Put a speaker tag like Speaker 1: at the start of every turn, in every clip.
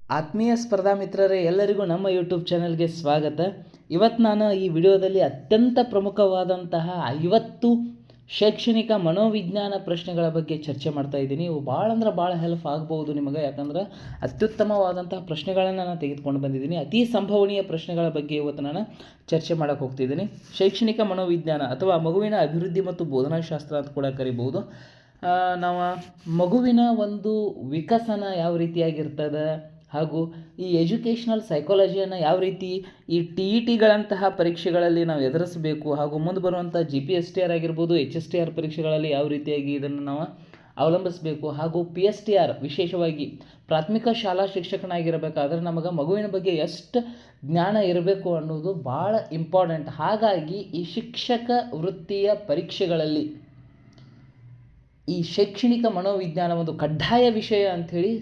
Speaker 1: ಆತ್ಮೀಯ ಸ್ಪರ್ಧಾ ಮಿತ್ರರೇ, ಎಲ್ಲರಿಗೂ ನಮ್ಮ ಯೂಟ್ಯೂಬ್ ಚಾನಲ್ಗೆ ಸ್ವಾಗತ. ಇವತ್ತು ನಾನು ಈ ವಿಡಿಯೋದಲ್ಲಿ ಅತ್ಯಂತ ಪ್ರಮುಖವಾದಂತಹ 50 ಶೈಕ್ಷಣಿಕ ಮನೋವಿಜ್ಞಾನ ಪ್ರಶ್ನೆಗಳ ಬಗ್ಗೆ ಚರ್ಚೆ ಮಾಡ್ತಾ ಇದ್ದೀನಿ. ಇವು ಭಾಳ ಅಂದ್ರೆ ಭಾಳ ಹೆಲ್ಪ್ ಆಗ್ಬೋದು ನಿಮಗೆ, ಯಾಕಂದ್ರೆ ಅತ್ಯುತ್ತಮವಾದಂತಹ ಪ್ರಶ್ನೆಗಳನ್ನು ನಾನು ತೆಗೆದುಕೊಂಡು ಬಂದಿದ್ದೀನಿ. ಅತಿ ಸಂಭವನೀಯ ಪ್ರಶ್ನೆಗಳ ಬಗ್ಗೆ ಇವತ್ತು ನಾನು ಚರ್ಚೆ ಮಾಡೋಕ್ಕೆ ಹೋಗ್ತಿದ್ದೀನಿ. ಶೈಕ್ಷಣಿಕ ಮನೋವಿಜ್ಞಾನ ಅಥವಾ ಮಗುವಿನ ಅಭಿವೃದ್ಧಿ ಮತ್ತು ಬೋಧನಾಶಾಸ್ತ್ರ ಅಂತ ಕೂಡ ಕರಿಬೋದು. ನಾವು ಮಗುವಿನ ಒಂದು ವಿಕಸನ ಯಾವ ರೀತಿಯಾಗಿರ್ತದೆ, ಹಾಗೂ ಈ ಎಜುಕೇಷನಲ್ ಸೈಕಾಲಜಿಯನ್ನು ಯಾವ ರೀತಿ ಈ TETಗಳಂತಹ ಪರೀಕ್ಷೆಗಳಲ್ಲಿ ನಾವು ಎದುರಿಸಬೇಕು, ಹಾಗೂ ಮುಂದೆ ಬರುವಂಥ GPSTR ಆಗಿರ್ಬೋದು, HSTR ಪರೀಕ್ಷೆಗಳಲ್ಲಿ ಯಾವ ರೀತಿಯಾಗಿ ಇದನ್ನು ನಾವು ಅವಲಂಬಿಸಬೇಕು, ಹಾಗೂ PSTR ವಿಶೇಷವಾಗಿ ಪ್ರಾಥಮಿಕ ಶಾಲಾ ಶಿಕ್ಷಕನಾಗಿರಬೇಕಾದ್ರೆ ನಮಗೆ ಮಗುವಿನ ಬಗ್ಗೆ ಎಷ್ಟು ಜ್ಞಾನ ಇರಬೇಕು ಅನ್ನೋದು ಭಾಳ ಇಂಪಾರ್ಟೆಂಟ್. ಹಾಗಾಗಿ ಈ ಶಿಕ್ಷಕ ವೃತ್ತಿಯ ಪರೀಕ್ಷೆಗಳಲ್ಲಿ ಈ ಶೈಕ್ಷಣಿಕ ಮನೋವಿಜ್ಞಾನ ಒಂದು ಕಡ್ಡಾಯ ವಿಷಯ ಅಂಥೇಳಿ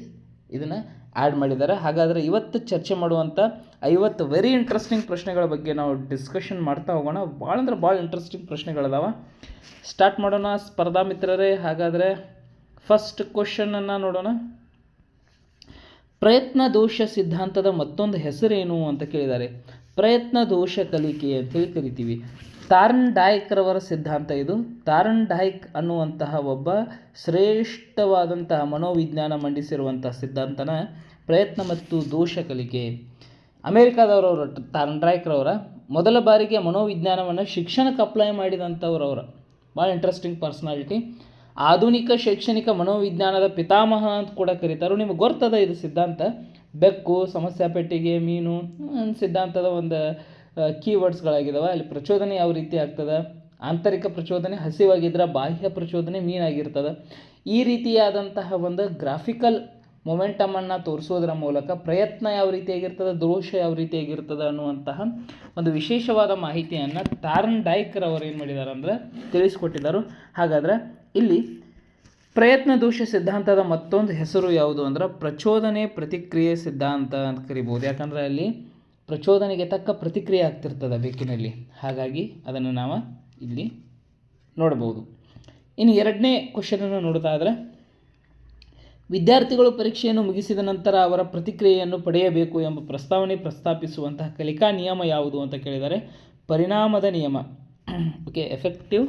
Speaker 1: ಇದನ್ನು ಆ್ಯಡ್ ಮಾಡಿದ್ದಾರೆ. ಹಾಗಾದರೆ ಇವತ್ತು ಚರ್ಚೆ ಮಾಡುವಂಥ 50 ವೆರಿ ಇಂಟ್ರೆಸ್ಟಿಂಗ್ ಪ್ರಶ್ನೆಗಳ ಬಗ್ಗೆ ನಾವು ಡಿಸ್ಕಷನ್ ಮಾಡ್ತಾ ಹೋಗೋಣ. ಭಾಳ ಅಂದ್ರೆ ಭಾಳ ಇಂಟ್ರೆಸ್ಟಿಂಗ್ ಪ್ರಶ್ನೆಗಳಿದಾವೆ. ಸ್ಟಾರ್ಟ್ ಮಾಡೋಣ ಸ್ಪರ್ಧಾ ಮಿತ್ರರೇ. ಹಾಗಾದರೆ ಫಸ್ಟ್ ಕ್ವಶನನ್ನು ನೋಡೋಣ. ಪ್ರಯತ್ನ ದೋಷ ಸಿದ್ಧಾಂತದ ಮತ್ತೊಂದು ಹೆಸರೇನು ಅಂತ ಕೇಳಿದ್ದಾರೆ. ಪ್ರಯತ್ನ ದೋಷ ಕಲಿಕೆ ಅಂತೇಳಿ ಕರಿತೀವಿ. ಥಾರ್ನ್ಡೈಕ್ ರವರ ಸಿದ್ಧಾಂತ ಇದು. ಥಾರ್ನ್ಡೈಕ್ ಅನ್ನುವಂತಹ ಒಬ್ಬ ಶ್ರೇಷ್ಠವಾದಂತಹ ಮನೋವಿಜ್ಞಾನ ಮಂಡಿಸಿರುವಂತಹ ಸಿದ್ಧಾಂತನ ಪ್ರಯತ್ನ ಮತ್ತು ದೋಷ ಕಲಿಕೆ. ಅಮೇರಿಕಾದವರವರು ಥಾರ್ನ್ಡೈಕ್ ರವರ ಮೊದಲ ಬಾರಿಗೆ ಮನೋವಿಜ್ಞಾನವನ್ನು ಶಿಕ್ಷಣಕ್ಕೆ ಅಪ್ಲೈ ಮಾಡಿದಂಥವ್ರವರು. ಭಾಳ ಇಂಟ್ರೆಸ್ಟಿಂಗ್ ಪರ್ಸನಾಲಿಟಿ. ಆಧುನಿಕ ಶೈಕ್ಷಣಿಕ ಮನೋವಿಜ್ಞಾನದ ಪಿತಾಮಹ ಅಂತ ಕೂಡ ಕರೀತಾರೆ. ನಿಮಗೆ ಗೊತ್ತದ ಇದು ಸಿದ್ಧಾಂತ. ಬೆಕ್ಕು, ಸಮಸ್ಯೆ ಪೆಟ್ಟಿಗೆ, ಮೀನು ಸಿದ್ಧಾಂತದ ಒಂದು ಕೀವರ್ಡ್ಸ್ಗಳಾಗಿದ್ದಾವೆ. ಅಲ್ಲಿ ಪ್ರಚೋದನೆ ಯಾವ ರೀತಿ ಆಗ್ತದೆ, ಆಂತರಿಕ ಪ್ರಚೋದನೆ ಹಸಿವಾಗಿದ್ದರೆ, ಬಾಹ್ಯ ಪ್ರಚೋದನೆ ಮೀನಾಗಿರ್ತದೆ. ಈ ರೀತಿಯಾದಂತಹ ಒಂದು ಗ್ರಾಫಿಕಲ್ ಮೊಮೆಂಟಮನ್ನು ತೋರಿಸೋದ್ರ ಮೂಲಕ ಪ್ರಯತ್ನ ಯಾವ ರೀತಿಯಾಗಿರ್ತದೆ, ದೋಷ ಯಾವ ರೀತಿಯಾಗಿರ್ತದೆ ಅನ್ನುವಂತಹ ಒಂದು ವಿಶೇಷವಾದ ಮಾಹಿತಿಯನ್ನು ಥಾರ್ನ್ಡೈಕ್ ರವರು ಏನು ಮಾಡಿದ್ದಾರೆ ಅಂದರೆ ತಿಳಿಸ್ಕೊಟ್ಟಿದ್ದಾರೆ. ಹಾಗಾದರೆ ಇಲ್ಲಿ ಪ್ರಯತ್ನ ದೋಷ ಸಿದ್ಧಾಂತದ ಮತ್ತೊಂದು ಹೆಸರು ಯಾವುದು ಅಂದ್ರೆ ಪ್ರಚೋದನೆ ಪ್ರತಿಕ್ರಿಯೆ ಸಿದ್ಧಾಂತ ಅಂತ ಕರಿಬೋದು. ಯಾಕಂದರೆ ಅಲ್ಲಿ ಪ್ರಚೋದನೆಗೆ ತಕ್ಕ ಪ್ರತಿಕ್ರಿಯೆ ಆಗ್ತಿರ್ತದೆ ಬೆಕ್ಕಿನಲ್ಲಿ. ಹಾಗಾಗಿ ಅದನ್ನು ನಾವು ಇಲ್ಲಿ ನೋಡಬಹುದು. ಇನ್ನು ಎರಡನೇ ಕ್ವಶನನ್ನು ನೋಡ್ತಾ ಇದ್ರೆ, ವಿದ್ಯಾರ್ಥಿಗಳು ಪರೀಕ್ಷೆಯನ್ನು ಮುಗಿಸಿದ ನಂತರ ಅವರ ಪ್ರತಿಕ್ರಿಯೆಯನ್ನು ಪಡೆಯಬೇಕು ಎಂಬ ಪ್ರಸ್ತಾವನೆ ಪ್ರಸ್ತಾಪಿಸುವಂತಹ ಕಲಿಕಾ ನಿಯಮ ಯಾವುದು ಅಂತ ಕೇಳಿದರೆ ಪರಿಣಾಮದ ನಿಯಮ. ಓಕೆ, ಎಫೆಕ್ಟಿವ್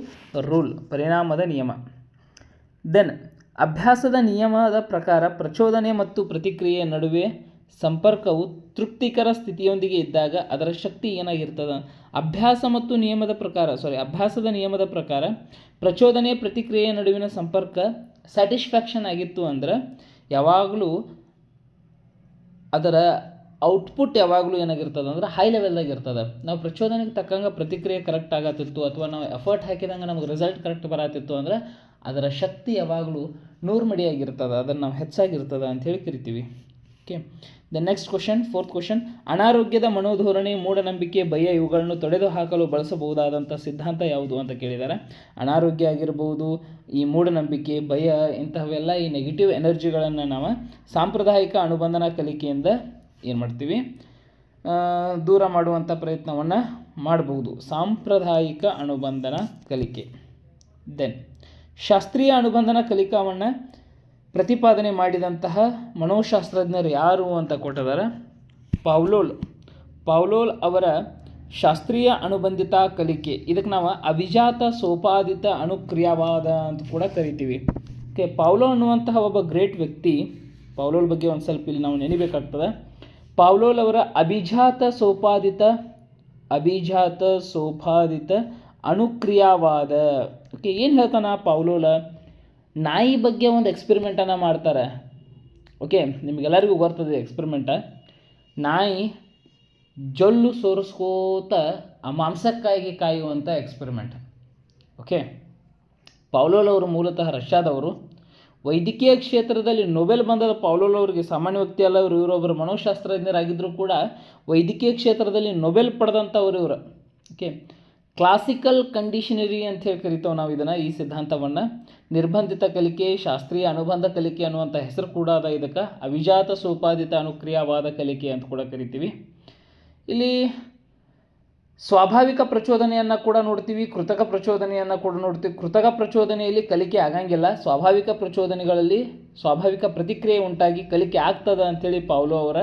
Speaker 1: ರೂಲ್, ಪರಿಣಾಮದ ನಿಯಮ. ದೆನ್ ಅಭ್ಯಾಸದ ನಿಯಮದ ಪ್ರಕಾರ ಪ್ರಚೋದನೆ ಮತ್ತು ಪ್ರತಿಕ್ರಿಯೆಯ ನಡುವೆ ಸಂಪರ್ಕವು ತೃಪ್ತಿಕರ ಸ್ಥಿತಿಯೊಂದಿಗೆ ಇದ್ದಾಗ ಅದರ ಶಕ್ತಿ ಏನಾಗಿರ್ತದೆ. ಅಭ್ಯಾಸದ ನಿಯಮದ ಪ್ರಕಾರ ಪ್ರಚೋದನೆ ಪ್ರತಿಕ್ರಿಯೆಯ ನಡುವಿನ ಸಂಪರ್ಕ ಸ್ಯಾಟಿಸ್ಫ್ಯಾಕ್ಷನ್ ಆಗಿತ್ತು ಅಂದರೆ ಯಾವಾಗಲೂ ಅದರ ಔಟ್ಪುಟ್ ಯಾವಾಗಲೂ ಏನಾಗಿರ್ತದೆ ಅಂದ್ರೆ ಹೈ ಲೆವೆಲ್ದಾಗ ಇರ್ತದೆ. ನಾವು ಪ್ರಚೋದನೆಗೆ ತಕ್ಕಂಗೆ ಪ್ರತಿಕ್ರಿಯೆ ಕರೆಕ್ಟ್ ಆಗತ್ತಿತ್ತು, ಅಥವಾ ನಾವು ಎಫರ್ಟ್ ಹಾಕಿದಂಗೆ ನಮಗೆ ರಿಸಲ್ಟ್ ಕರೆಕ್ಟ್ ಬರತ್ತಿತ್ತು ಅಂದರೆ ಅದರ ಶಕ್ತಿ ಯಾವಾಗಲೂ 100 ಮಡಿಯಾಗಿರ್ತದೆ, ಅದನ್ನು ನಾವು ಹೆಚ್ಚಾಗಿರ್ತದೆ ಅಂಥೇಳಿ ಕರಿತೀವಿ. Okay, the next question, fourth question. ಅನಾರೋಗ್ಯದ ಮನೋಧೋರಣೆ, ಮೂಢನಂಬಿಕೆ, ಭಯ ಇವುಗಳನ್ನು ತೊಡೆದು ಹಾಕಲು ಬಳಸಬಹುದಾದಂಥ ಸಿದ್ಧಾಂತ ಯಾವುದು ಅಂತ ಕೇಳಿದ್ದಾರೆ. ಅನಾರೋಗ್ಯ ಆಗಿರ್ಬೋದು, ಈ ಮೂಢನಂಬಿಕೆ, ಭಯ, ಇಂತಹವೆಲ್ಲ ಈ ನೆಗೆಟಿವ್ ಎನರ್ಜಿಗಳನ್ನು ನಾವು ಸಾಂಪ್ರದಾಯಿಕ ಅನುಬಂಧನ ಕಲಿಕೆಯಿಂದ ಏನು ಮಾಡ್ತೀವಿ, ದೂರ ಮಾಡುವಂಥ ಪ್ರಯತ್ನವನ್ನು ಮಾಡಬಹುದು. ಸಾಂಪ್ರದಾಯಿಕ ಅನುಬಂಧನ ಕಲಿಕೆ. ದೆನ್ ಶಾಸ್ತ್ರೀಯ ಅನುಬಂಧನ ಕಲಿಕಾವನ್ನು ಪ್ರತಿಪಾದನೆ ಮಾಡಿದಂತಹ ಮನೋಶಾಸ್ತ್ರಜ್ಞರು ಯಾರು ಅಂತ ಕೊಟ್ಟಿದ್ದಾರೆ. ಪಾವ್ಲೋಲ್ ಅವರ ಶಾಸ್ತ್ರೀಯ ಅನುಬಂಧಿತ ಕಲಿಕೆ, ಇದಕ್ಕೆ ನಾವು ಅಭಿಜಾತ ಸೋಪಾದಿತ ಅನುಕ್ರಿಯಾವಾದ ಅಂತ ಕೂಡ ಕರಿತೀವಿ. ಓಕೆ, ಪಾವ್ಲೋ ಅನ್ನುವಂತಹ ಒಬ್ಬ ಗ್ರೇಟ್ ವ್ಯಕ್ತಿ. ಪಾವ್ಲೋಲ್ ಬಗ್ಗೆ ಒಂದು ಸ್ವಲ್ಪ ಇಲ್ಲಿ ನಾವು ನೆನಬೇಕಾಗ್ತದೆ. ಪಾವ್ಲೋಲ್ ಅವರ ಅಭಿಜಾತ ಸೋಪಾದಿತ ಅನುಕ್ರಿಯಾವಾದ. ಓಕೆ, ಏನು ಹೇಳ್ತಾನ ಪಾವ್ಲೋಲ? ನಾಯಿ ಬಗ್ಗೆ ಒಂದು ಎಕ್ಸ್ಪೆರಿಮೆಂಟನ್ನು ಮಾಡ್ತಾರೆ. ಓಕೆ, ನಿಮಗೆಲ್ಲರಿಗೂ ಬರ್ತದೆ ಎಕ್ಸ್ಪೆರಿಮೆಂಟ. ನಾಯಿ ಜೊಲ್ಲು ಸೋರಿಸ್ಕೋತ ಆ ಮಾಂಸಕ್ಕಾಗಿ ಕಾಯುವಂಥ ಎಕ್ಸ್ಪೆರಿಮೆಂಟ್. ಓಕೆ, ಪಾವ್ಲೋಲ್ ಅವರು ಮೂಲತಃ ರಷ್ಯಾದವರು. ವೈದ್ಯಕೀಯ ಕ್ಷೇತ್ರದಲ್ಲಿ ನೊಬೆಲ್ ಬಂದದ ಪಾವ್ಲೋಲ್ ಅವರಿಗೆ. ಸಾಮಾನ್ಯ ವ್ಯಕ್ತಿ ಅಲ್ಲ ಇವರು, ಇವರೊಬ್ಬರು ಮನೋಶಾಸ್ತ್ರಜ್ಞರಾಗಿದ್ದರೂ ಕೂಡ ವೈದ್ಯಕೀಯ ಕ್ಷೇತ್ರದಲ್ಲಿ ನೊಬೆಲ್ ಪಡೆದಂಥವ್ರು ಇವರು. ಓಕೆ, ಕ್ಲಾಸಿಕಲ್ ಕಂಡೀಷನರಿ ಅಂತ ಹೇಳಿ ಕರಿತೇವೆ ನಾವು ಇದನ್ನು, ಈ ಸಿದ್ಧಾಂತವನ್ನು. ನಿರ್ಬಂಧಿತ ಕಲಿಕೆ, ಶಾಸ್ತ್ರೀಯ ಅನುಬಂಧ ಕಲಿಕೆ ಅನ್ನುವಂಥ ಹೆಸರು ಕೂಡ ಅದ ಇದಕ್ಕೆ. ಅವಿಜಾತ ಸೋಪಾದಿತ ಅನುಕ್ರಿಯಾವಾದ ಕಲಿಕೆ ಅಂತ ಕೂಡ ಕರಿತೀವಿ. ಇಲ್ಲಿ ಸ್ವಾಭಾವಿಕ ಪ್ರಚೋದನೆಯನ್ನು ಕೂಡ ನೋಡ್ತೀವಿ, ಕೃತಕ ಪ್ರಚೋದನೆಯನ್ನು ಕೂಡ ನೋಡ್ತೀವಿ. ಕೃತಕ ಪ್ರಚೋದನೆಯಲ್ಲಿ ಕಲಿಕೆ ಆಗಂಗಿಲ್ಲ. ಸ್ವಾಭಾವಿಕ ಪ್ರಚೋದನೆಗಳಲ್ಲಿ ಸ್ವಾಭಾವಿಕ ಪ್ರತಿಕ್ರಿಯೆ ಉಂಟಾಗಿ ಕಲಿಕೆ ಆಗ್ತದೆ ಅಂಥೇಳಿ ಪಾವ್ಲೋ ಅವರ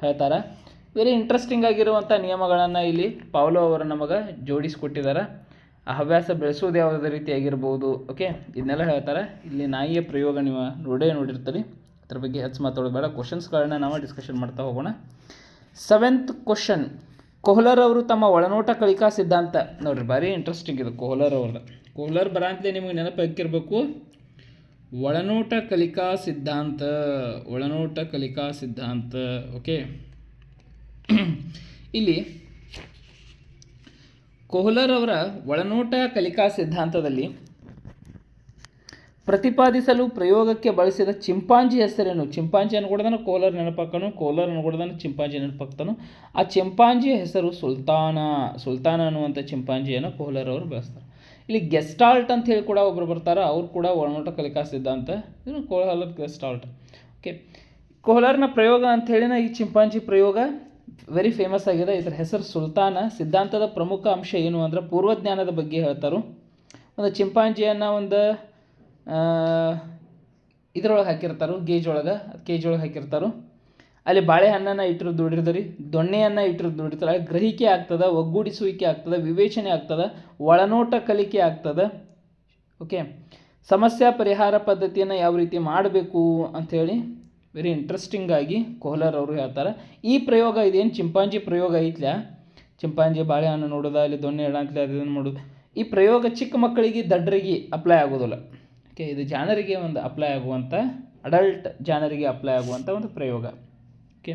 Speaker 1: ಹೇಳ್ತಾರೆ. ವೆರಿ ಇಂಟ್ರೆಸ್ಟಿಂಗ್ ಆಗಿರುವಂಥ ನಿಯಮಗಳನ್ನು ಇಲ್ಲಿ ಪಾವ್ಲೋ ಅವರು ನಮಗೆ ಜೋಡಿಸಿಕೊಟ್ಟಿದ್ದಾರೆ. ಆ ಹವ್ಯಾಸ ಬೆಳೆಸೋದು ಯಾವುದೇ ರೀತಿಯಾಗಿರ್ಬೋದು. ಓಕೆ, ಇದನ್ನೆಲ್ಲ ಹೇಳ್ತಾರೆ. ಇಲ್ಲಿ ನಾಯಿಯ ಪ್ರಯೋಗ ನೀವು ನೋಡಿರ್ತೀರಿ. ಅದ್ರ ಬಗ್ಗೆ ಹೆಚ್ಚು ಮಾತಾಡೋದು ಬೇಡ. ಕ್ವಶನ್ಸ್ಗಳನ್ನ ನಾವು ಡಿಸ್ಕಷನ್ ಮಾಡ್ತಾ ಹೋಗೋಣ. 7th ಕ್ವಶನ್, ಕೊಹ್ಲರ್ ಅವರು ತಮ್ಮ ಒಳನೋಟ ಕಲಿಕಾ ಸಿದ್ಧಾಂತ ನೋಡ್ರಿ, ಭಾರಿ ಇಂಟ್ರೆಸ್ಟಿಂಗ್ ಇದು ಕೊಹ್ಲರ್ ಅವ್ರದ್ದು. ಕೊಹ್ಲರ್ ಬರಾಂತಲೇ ನಿಮಗೆ ನೆನಪಾಗಿರಬೇಕು, ಒಳನೋಟ ಕಲಿಕಾ ಸಿದ್ಧಾಂತ, ಒಳನೋಟ ಕಲಿಕಾ ಸಿದ್ಧಾಂತ. ಓಕೆ, ಇಲ್ಲಿ ಕೊಹ್ಲರ್ ಅವರ ಒಳನೋಟ ಕಲಿಕಾ ಸಿದ್ಧಾಂತದಲ್ಲಿ ಪ್ರತಿಪಾದಿಸಲು ಪ್ರಯೋಗಕ್ಕೆ ಬಳಸಿದ ಚಿಂಪಾಂಜಿ ಹೆಸರೇನು? ಚಿಂಪಾಂಜಿ ಅನ್ಕೊಡ್ದಾನು ಕೋಲರ್ ನೆನಪಾಕನು, ಕೋಲರ್ ಅನ್ಕೊಡ್ದಾನು ಚಿಂಪಾಂಜಿ ನೆನಪಾಕ್ತಾನು. ಆ ಚಿಂಪಾಂಜಿಯ ಹೆಸರು ಸುಲ್ತಾನ ಅನ್ನುವಂಥ ಚಿಂಪಾಂಜಿಯನ್ನು ಕೊಹ್ಲರ್ ಅವರು ಬಳಸ್ತಾರೆ. ಇಲ್ಲಿ ಗೆಸ್ಟಾಲ್ಟ್ ಅಂತ ಹೇಳಿ ಕೂಡ ಒಬ್ಬರು ಬರ್ತಾರೆ, ಅವ್ರು ಕೂಡ ಒಳನೋಟ ಕಲಿಕಾ ಸಿದ್ಧಾಂತ, ಇದು ಕೊಹ್ಲರ್ ಗೆಸ್ಟಾಲ್ಟ್. ಓಕೆ, ಕೊಹ್ಲರ್ನ ಪ್ರಯೋಗ ಅಂಥೇಳಿನ ಈ ಚಿಂಪಾಂಜಿ ಪ್ರಯೋಗ ವೆರಿ ಫೇಮಸ್ ಆಗಿದೆ. ಇದರ ಹೆಸರು ಸುಲ್ತಾನ. ಸಿದ್ಧಾಂತದ ಪ್ರಮುಖ ಅಂಶ ಏನು ಅಂದ್ರೆ ಪೂರ್ವಜ್ಞಾನದ ಬಗ್ಗೆ ಹೇಳ್ತಾರೆ. ಒಂದು ಚಿಂಪಾಂಜಿಯನ್ನು ಒಂದು ಇದ್ರೊಳಗೆ ಹಾಕಿರ್ತಾರೆ, ಗೇಜ್ ಒಳಗೆ ಹಾಕಿರ್ತಾರೆ. ಅಲ್ಲಿ ಬಾಳೆಹಣ್ಣನ್ನು ಇಟ್ಟರು ದುಡಿರ್ದರಿ, ದೊಣ್ಣೆಯನ್ನು ಇಟ್ಟರು ದುಡಿತಾರೆ. ಅಲ್ಲಿ ಗ್ರಹಿಕೆ ಆಗ್ತದೆ, ಒಗ್ಗೂಡಿಸುವಿಕೆ ಆಗ್ತದೆ, ವಿವೇಚನೆ ಆಗ್ತದೆ, ಒಳನೋಟ ಕಲಿಕೆ ಆಗ್ತದೆ. ಓಕೆ, ಸಮಸ್ಯೆ ಪರಿಹಾರ ಪದ್ಧತಿಯನ್ನು ಯಾವ ರೀತಿ ಮಾಡಬೇಕು ಅಂಥೇಳಿ ವೆರಿ ಇಂಟ್ರೆಸ್ಟಿಂಗ್ ಆಗಿ ಕೊಹ್ಲರ್ ಅವರು ಹೇಳ್ತಾರೆ. ಈ ಪ್ರಯೋಗ ಇದೇನು ಚಿಂಪಾಂಜಿ ಪ್ರಯೋಗ ಐತ್ಲ, ಚಿಂಪಾಂಜಿ ಬಾಳೆಹಣ್ಣು ನೋಡೋದು, ಅಲ್ಲಿ ದೊಣ್ಣೆ ಇಡಂತಲೇ ಅದನ್ನು ಮಾಡೋದು, ಈ ಪ್ರಯೋಗ ಚಿಕ್ಕ ಮಕ್ಕಳಿಗೆ ದಡ್ಡರಿಗೆ ಅಪ್ಲೈ ಆಗೋದಿಲ್ಲ. ಓಕೆ, ಇದು ಜಾಣರಿಗೆ ಒಂದು ಅಪ್ಲೈ ಆಗುವಂಥ, ಅಡಲ್ಟ್ ಜಾಣರಿಗೆ ಅಪ್ಲೈ ಆಗುವಂಥ ಒಂದು ಪ್ರಯೋಗ. ಓಕೆ,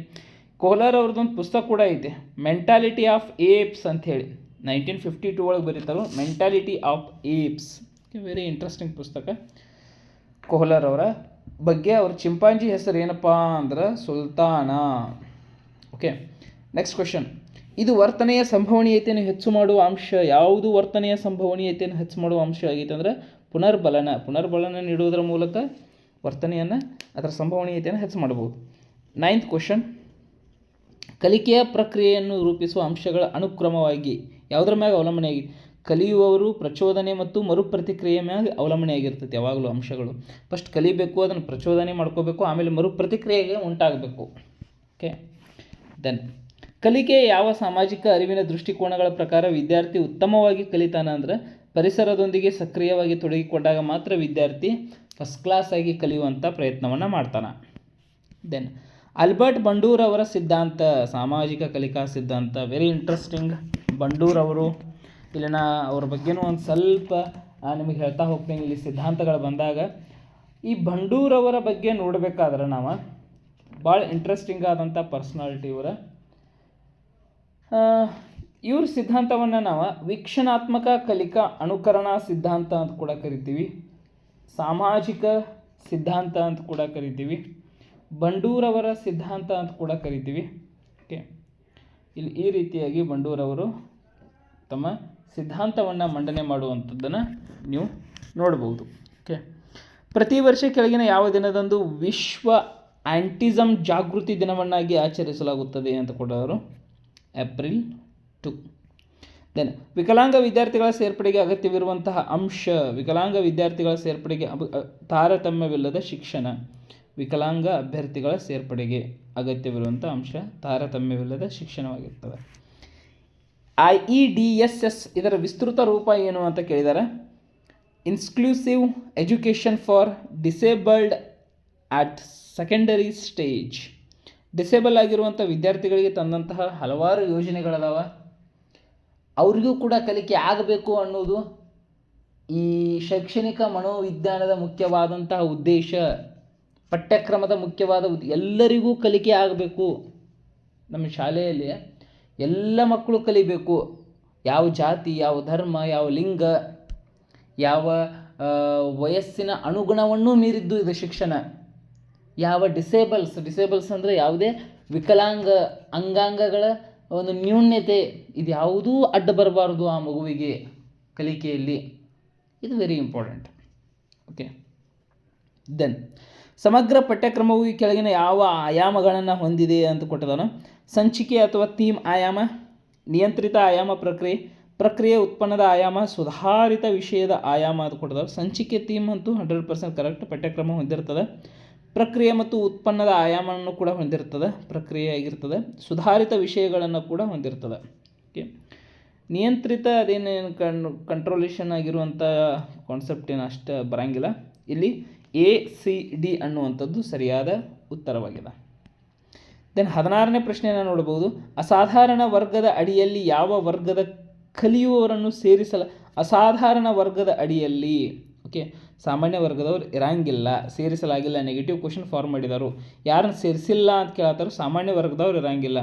Speaker 1: ಕೊಹ್ಲರ್ ಅವ್ರದ್ದೊಂದು ಪುಸ್ತಕ ಕೂಡ ಐತೆ, ಮೆಂಟಾಲಿಟಿ ಆಫ್ ಏಪ್ಸ್ ಅಂಥೇಳಿ 1952 ಒಳಗೆ ಬರೀತಾರೆ, mentality of apes. Very interesting ಪುಸ್ತಕ ಕೊಹ್ಲರ್ ಅವರ ಬಗ್ಗೆ. ಅವ್ರ ಚಿಂಪಾಂಜಿ ಹೆಸರು ಏನಪ್ಪ ಅಂದ್ರೆ ಸುಲ್ತಾನ. ಓಕೆ, ನೆಕ್ಸ್ಟ್ ಕ್ವಶನ್, ಇದು ವರ್ತನೆಯ ಸಂಭವನೀಯತೆಯನ್ನು ಹೆಚ್ಚು ಮಾಡುವ ಅಂಶ ಯಾವುದು? ವರ್ತನೆಯ ಸಂಭವನೀಯತೆಯನ್ನು ಹೆಚ್ಚು ಮಾಡುವ ಅಂಶ ಆಗೈತೆ ಅಂದರೆ ಪುನರ್ಬಲನ ನೀಡುವುದರ ಮೂಲಕ ವರ್ತನೆಯನ್ನು, ಅದರ ಸಂಭವನೀಯತೆಯನ್ನು ಹೆಚ್ಚು ಮಾಡಬಹುದು. 9th ಕ್ವಶನ್, ಕಲಿಕೆಯ ಪ್ರಕ್ರಿಯೆಯನ್ನು ರೂಪಿಸುವ ಅಂಶಗಳ ಅನುಕ್ರಮವಾಗಿ ಯಾವುದರ ಮ್ಯಾಗ ಅವಲಂಬನೆಯಾಗಿ? ಕಲಿಯುವವರು, ಪ್ರಚೋದನೆ ಮತ್ತು ಮರುಪ್ರತಿಕ್ರಿಯೆ ಮ್ಯಾಗ ಅವಲಂಬನೆಯಾಗಿರ್ತೈತೆ ಯಾವಾಗಲೂ ಅಂಶಗಳು. ಫಸ್ಟ್ ಕಲಿಬೇಕು, ಅದನ್ನು ಪ್ರಚೋದನೆ ಮಾಡ್ಕೋಬೇಕು, ಆಮೇಲೆ ಮರುಪ್ರತಿಕ್ರಿಯೆಗೆ ಉಂಟಾಗಬೇಕು. ಓಕೆ, ದೆನ್ ಕಲಿಕೆ ಯಾವ ಸಾಮಾಜಿಕ ಅರಿವಿನ ದೃಷ್ಟಿಕೋನಗಳ ಪ್ರಕಾರ ವಿದ್ಯಾರ್ಥಿ ಉತ್ತಮವಾಗಿ ಕಲಿತಾನ ಅಂದ್ರೆ ಪರಿಸರದೊಂದಿಗೆ ಸಕ್ರಿಯವಾಗಿ ತೊಡಗಿಕೊಂಡಾಗ ಮಾತ್ರ ವಿದ್ಯಾರ್ಥಿ ಫಸ್ಟ್ ಕ್ಲಾಸ್ ಆಗಿ ಕಲಿಯುವಂಥ ಪ್ರಯತ್ನವನ್ನು ಮಾಡ್ತಾನೆ. ದೆನ್ ಆಲ್ಬರ್ಟ್ ಬಂಡೂರ್ ಅವರ ಸಿದ್ಧಾಂತ, ಸಾಮಾಜಿಕ ಕಲಿಕಾ ಸಿದ್ಧಾಂತ, ವೆರಿ ಇಂಟ್ರೆಸ್ಟಿಂಗ್. ಬಂಡೂರ್ ಅವರು, ಇಲ್ಲಿನ ಅವ್ರ ಬಗ್ಗೆನೂ ಒಂದು ಸ್ವಲ್ಪ ನಿಮಗೆ ಹೇಳ್ತಾ ಹೋಗ್ತೀನಿ. ಇಲ್ಲಿ ಸಿದ್ಧಾಂತಗಳು ಬಂದಾಗ ಈ ಬಂಡೂರ್ ಅವರ ಬಗ್ಗೆ ನೋಡಬೇಕಾದ್ರೆ ನಾವು ಭಾಳ ಇಂಟ್ರೆಸ್ಟಿಂಗ್ ಆದಂಥ ಪರ್ಸ್ನಾಲಿಟಿ ಇವ್ರ ಸಿದ್ಧಾಂತವನ್ನು ನಾವು ವೀಕ್ಷಣಾತ್ಮಕ ಕಲಿಕಾ ಅನುಕರಣಾ ಸಿದ್ಧಾಂತ ಅಂತ ಕೂಡ ಕರಿತೀವಿ, ಸಾಮಾಜಿಕ ಸಿದ್ಧಾಂತ ಅಂತ ಕೂಡ ಕರಿತೀವಿ, ಬಂಡೂರವರ ಸಿದ್ಧಾಂತ ಅಂತ ಕೂಡ ಕರಿತೀವಿ. ಓಕೆ, ಇಲ್ಲಿ ಈ ರೀತಿಯಾಗಿ ಬಂಡೂರವರು ತಮ್ಮ ಸಿದ್ಧಾಂತವನ್ನು ಮಂಡನೆ ಮಾಡುವಂಥದ್ದನ್ನು ನೀವು ನೋಡ್ಬೋದು. ಓಕೆ, ಪ್ರತಿ ವರ್ಷ ಕೆಳಗಿನ ಯಾವ ದಿನದಂದು ವಿಶ್ವ ಆಂಟಿಸಮ್ ಜಾಗೃತಿ ದಿನವನ್ನಾಗಿ ಆಚರಿಸಲಾಗುತ್ತದೆ ಅಂತ ಕೊಡೋರು? ಏಪ್ರಿಲ್ 2. ದೆನ್ ವಿಕಲಾಂಗ ವಿದ್ಯಾರ್ಥಿಗಳ ಸೇರ್ಪಡೆಗೆ ಅಗತ್ಯವಿರುವಂತಹ ಅಂಶ, ವಿಕಲಾಂಗ ವಿದ್ಯಾರ್ಥಿಗಳ ಸೇರ್ಪಡೆಗೆ ತಾರತಮ್ಯವಿಲ್ಲದ ಶಿಕ್ಷಣ. ವಿಕಲಾಂಗ ಅಭ್ಯರ್ಥಿಗಳ ಸೇರ್ಪಡೆಗೆ ಅಗತ್ಯವಿರುವಂಥ ಅಂಶ ತಾರತಮ್ಯವಿಲ್ಲದ ಶಿಕ್ಷಣವಾಗಿರ್ತದೆ. IEDSS ಇದರ ವಿಸ್ತೃತ ರೂಪ ಏನು ಅಂತ ಕೇಳಿದ್ದಾರೆ? Inclusive education for disabled at secondary stage. Disable ಆಗಿರುವಂಥ ವಿದ್ಯಾರ್ಥಿಗಳಿಗೆ ತಂದಂತಹ ಹಲವಾರು ಯೋಜನೆಗಳದಾವ. ಅವ್ರಿಗೂ ಕೂಡ ಕಲಿಕೆ ಆಗಬೇಕು ಅನ್ನೋದು ಈ ಶೈಕ್ಷಣಿಕ ಮನೋವಿಜ್ಞಾನದ ಮುಖ್ಯವಾದಂತಹ ಉದ್ದೇಶ. ಪಠ್ಯಕ್ರಮದ ಮುಖ್ಯವಾದ ಎಲ್ಲರಿಗೂ ಕಲಿಕೆ ಆಗಬೇಕು. ನಮ್ಮ ಶಾಲೆಯಲ್ಲಿ ಎಲ್ಲ ಮಕ್ಕಳು ಕಲಿಬೇಕು. ಯಾವ ಜಾತಿ, ಯಾವ ಧರ್ಮ, ಯಾವ ಲಿಂಗ, ಯಾವ ವಯಸ್ಸಿನ ಅನುಗುಣವನ್ನೂ ಮೀರಿದ್ದು ಇದು ಶಿಕ್ಷಣ. ಯಾವ ಡಿಸೇಬಲ್ಸ್ ಅಂದರೆ ಯಾವುದೇ ವಿಕಲಾಂಗ ಅಂಗಾಂಗಗಳ ಒಂದು ನ್ಯೂನ್ಯತೆ, ಇದು ಯಾವುದೂ ಅಡ್ಡ ಬರಬಾರ್ದು ಆ ಮಗುವಿಗೆ ಕಲಿಕೆಯಲ್ಲಿ. ಇದು ವೆರಿ ಇಂಪಾರ್ಟೆಂಟ್. ಓಕೆ, ದೆನ್ ಸಮಗ್ರ ಪಠ್ಯಕ್ರಮವು ಈ ಕೆಳಗಿನ ಯಾವ ಆಯಾಮಗಳನ್ನು ಹೊಂದಿದೆ ಅಂತ ಕೊಟ್ಟಿದ್ದಾನೆ? ಸಂಚಿಕೆ ಅಥವಾ ಥೀಮ್ ಆಯಾಮ, ನಿಯಂತ್ರಿತ ಆಯಾಮ ಪ್ರಕ್ರಿಯೆ ಉತ್ಪನ್ನದ ಆಯಾಮ, ಸುಧಾರಿತ ವಿಷಯದ ಆಯಾಮ ಅದು ಕೊಟ್ಟಿದ್ದಾರೆ. ಸಂಚಿಕೆ ಥೀಮ್ ಅಂತೂ 100% ಕರೆಕ್ಟ್, ಪಠ್ಯಕ್ರಮ ಹೊಂದಿರ್ತದೆ. ಪ್ರಕ್ರಿಯೆ ಮತ್ತು ಉತ್ಪನ್ನದ ಆಯಾಮವನ್ನು ಕೂಡ ಹೊಂದಿರ್ತದೆ, ಪ್ರಕ್ರಿಯೆ ಆಗಿರ್ತದೆ. ಸುಧಾರಿತ ವಿಷಯಗಳನ್ನು ಕೂಡ ಹೊಂದಿರ್ತದೆ. ಓಕೆ, ನಿಯಂತ್ರಿತ ಅದೇನೇನು ಕಂಟ್ರೋಲೇಷನ್ ಆಗಿರುವಂಥ ಕಾನ್ಸೆಪ್ಟ್ ಏನು ಅಷ್ಟು ಬರೋಂಗಿಲ್ಲ. ಇಲ್ಲಿ ACD ಅನ್ನುವಂಥದ್ದು ಸರಿಯಾದ ಉತ್ತರವಾಗಿದೆ. ದೆನ್ 16ನೇ ಪ್ರಶ್ನೆಯನ್ನು ನೋಡಬಹುದು. ಅಸಾಧಾರಣ ವರ್ಗದ ಅಡಿಯಲ್ಲಿ ಯಾವ ವರ್ಗದ ಕಲಿಯುವವರನ್ನು ಅಸಾಧಾರಣ ವರ್ಗದ ಅಡಿಯಲ್ಲಿ, ಓಕೆ, ಸಾಮಾನ್ಯ ವರ್ಗದವ್ರು ಇರಂಗಿಲ್ಲ, ಸೇರಿಸಲಾಗಿಲ್ಲ. ನೆಗೆಟಿವ್ ಕ್ವಶನ್ ಫಾರ್ಮ್ ಮಾಡಿದರು. ಯಾರನ್ನು ಸೇರಿಸಿಲ್ಲ ಅಂತ ಕೇಳ್ತಾರೋ ಸಾಮಾನ್ಯ ವರ್ಗದವ್ರು ಇರಂಗಿಲ್ಲ.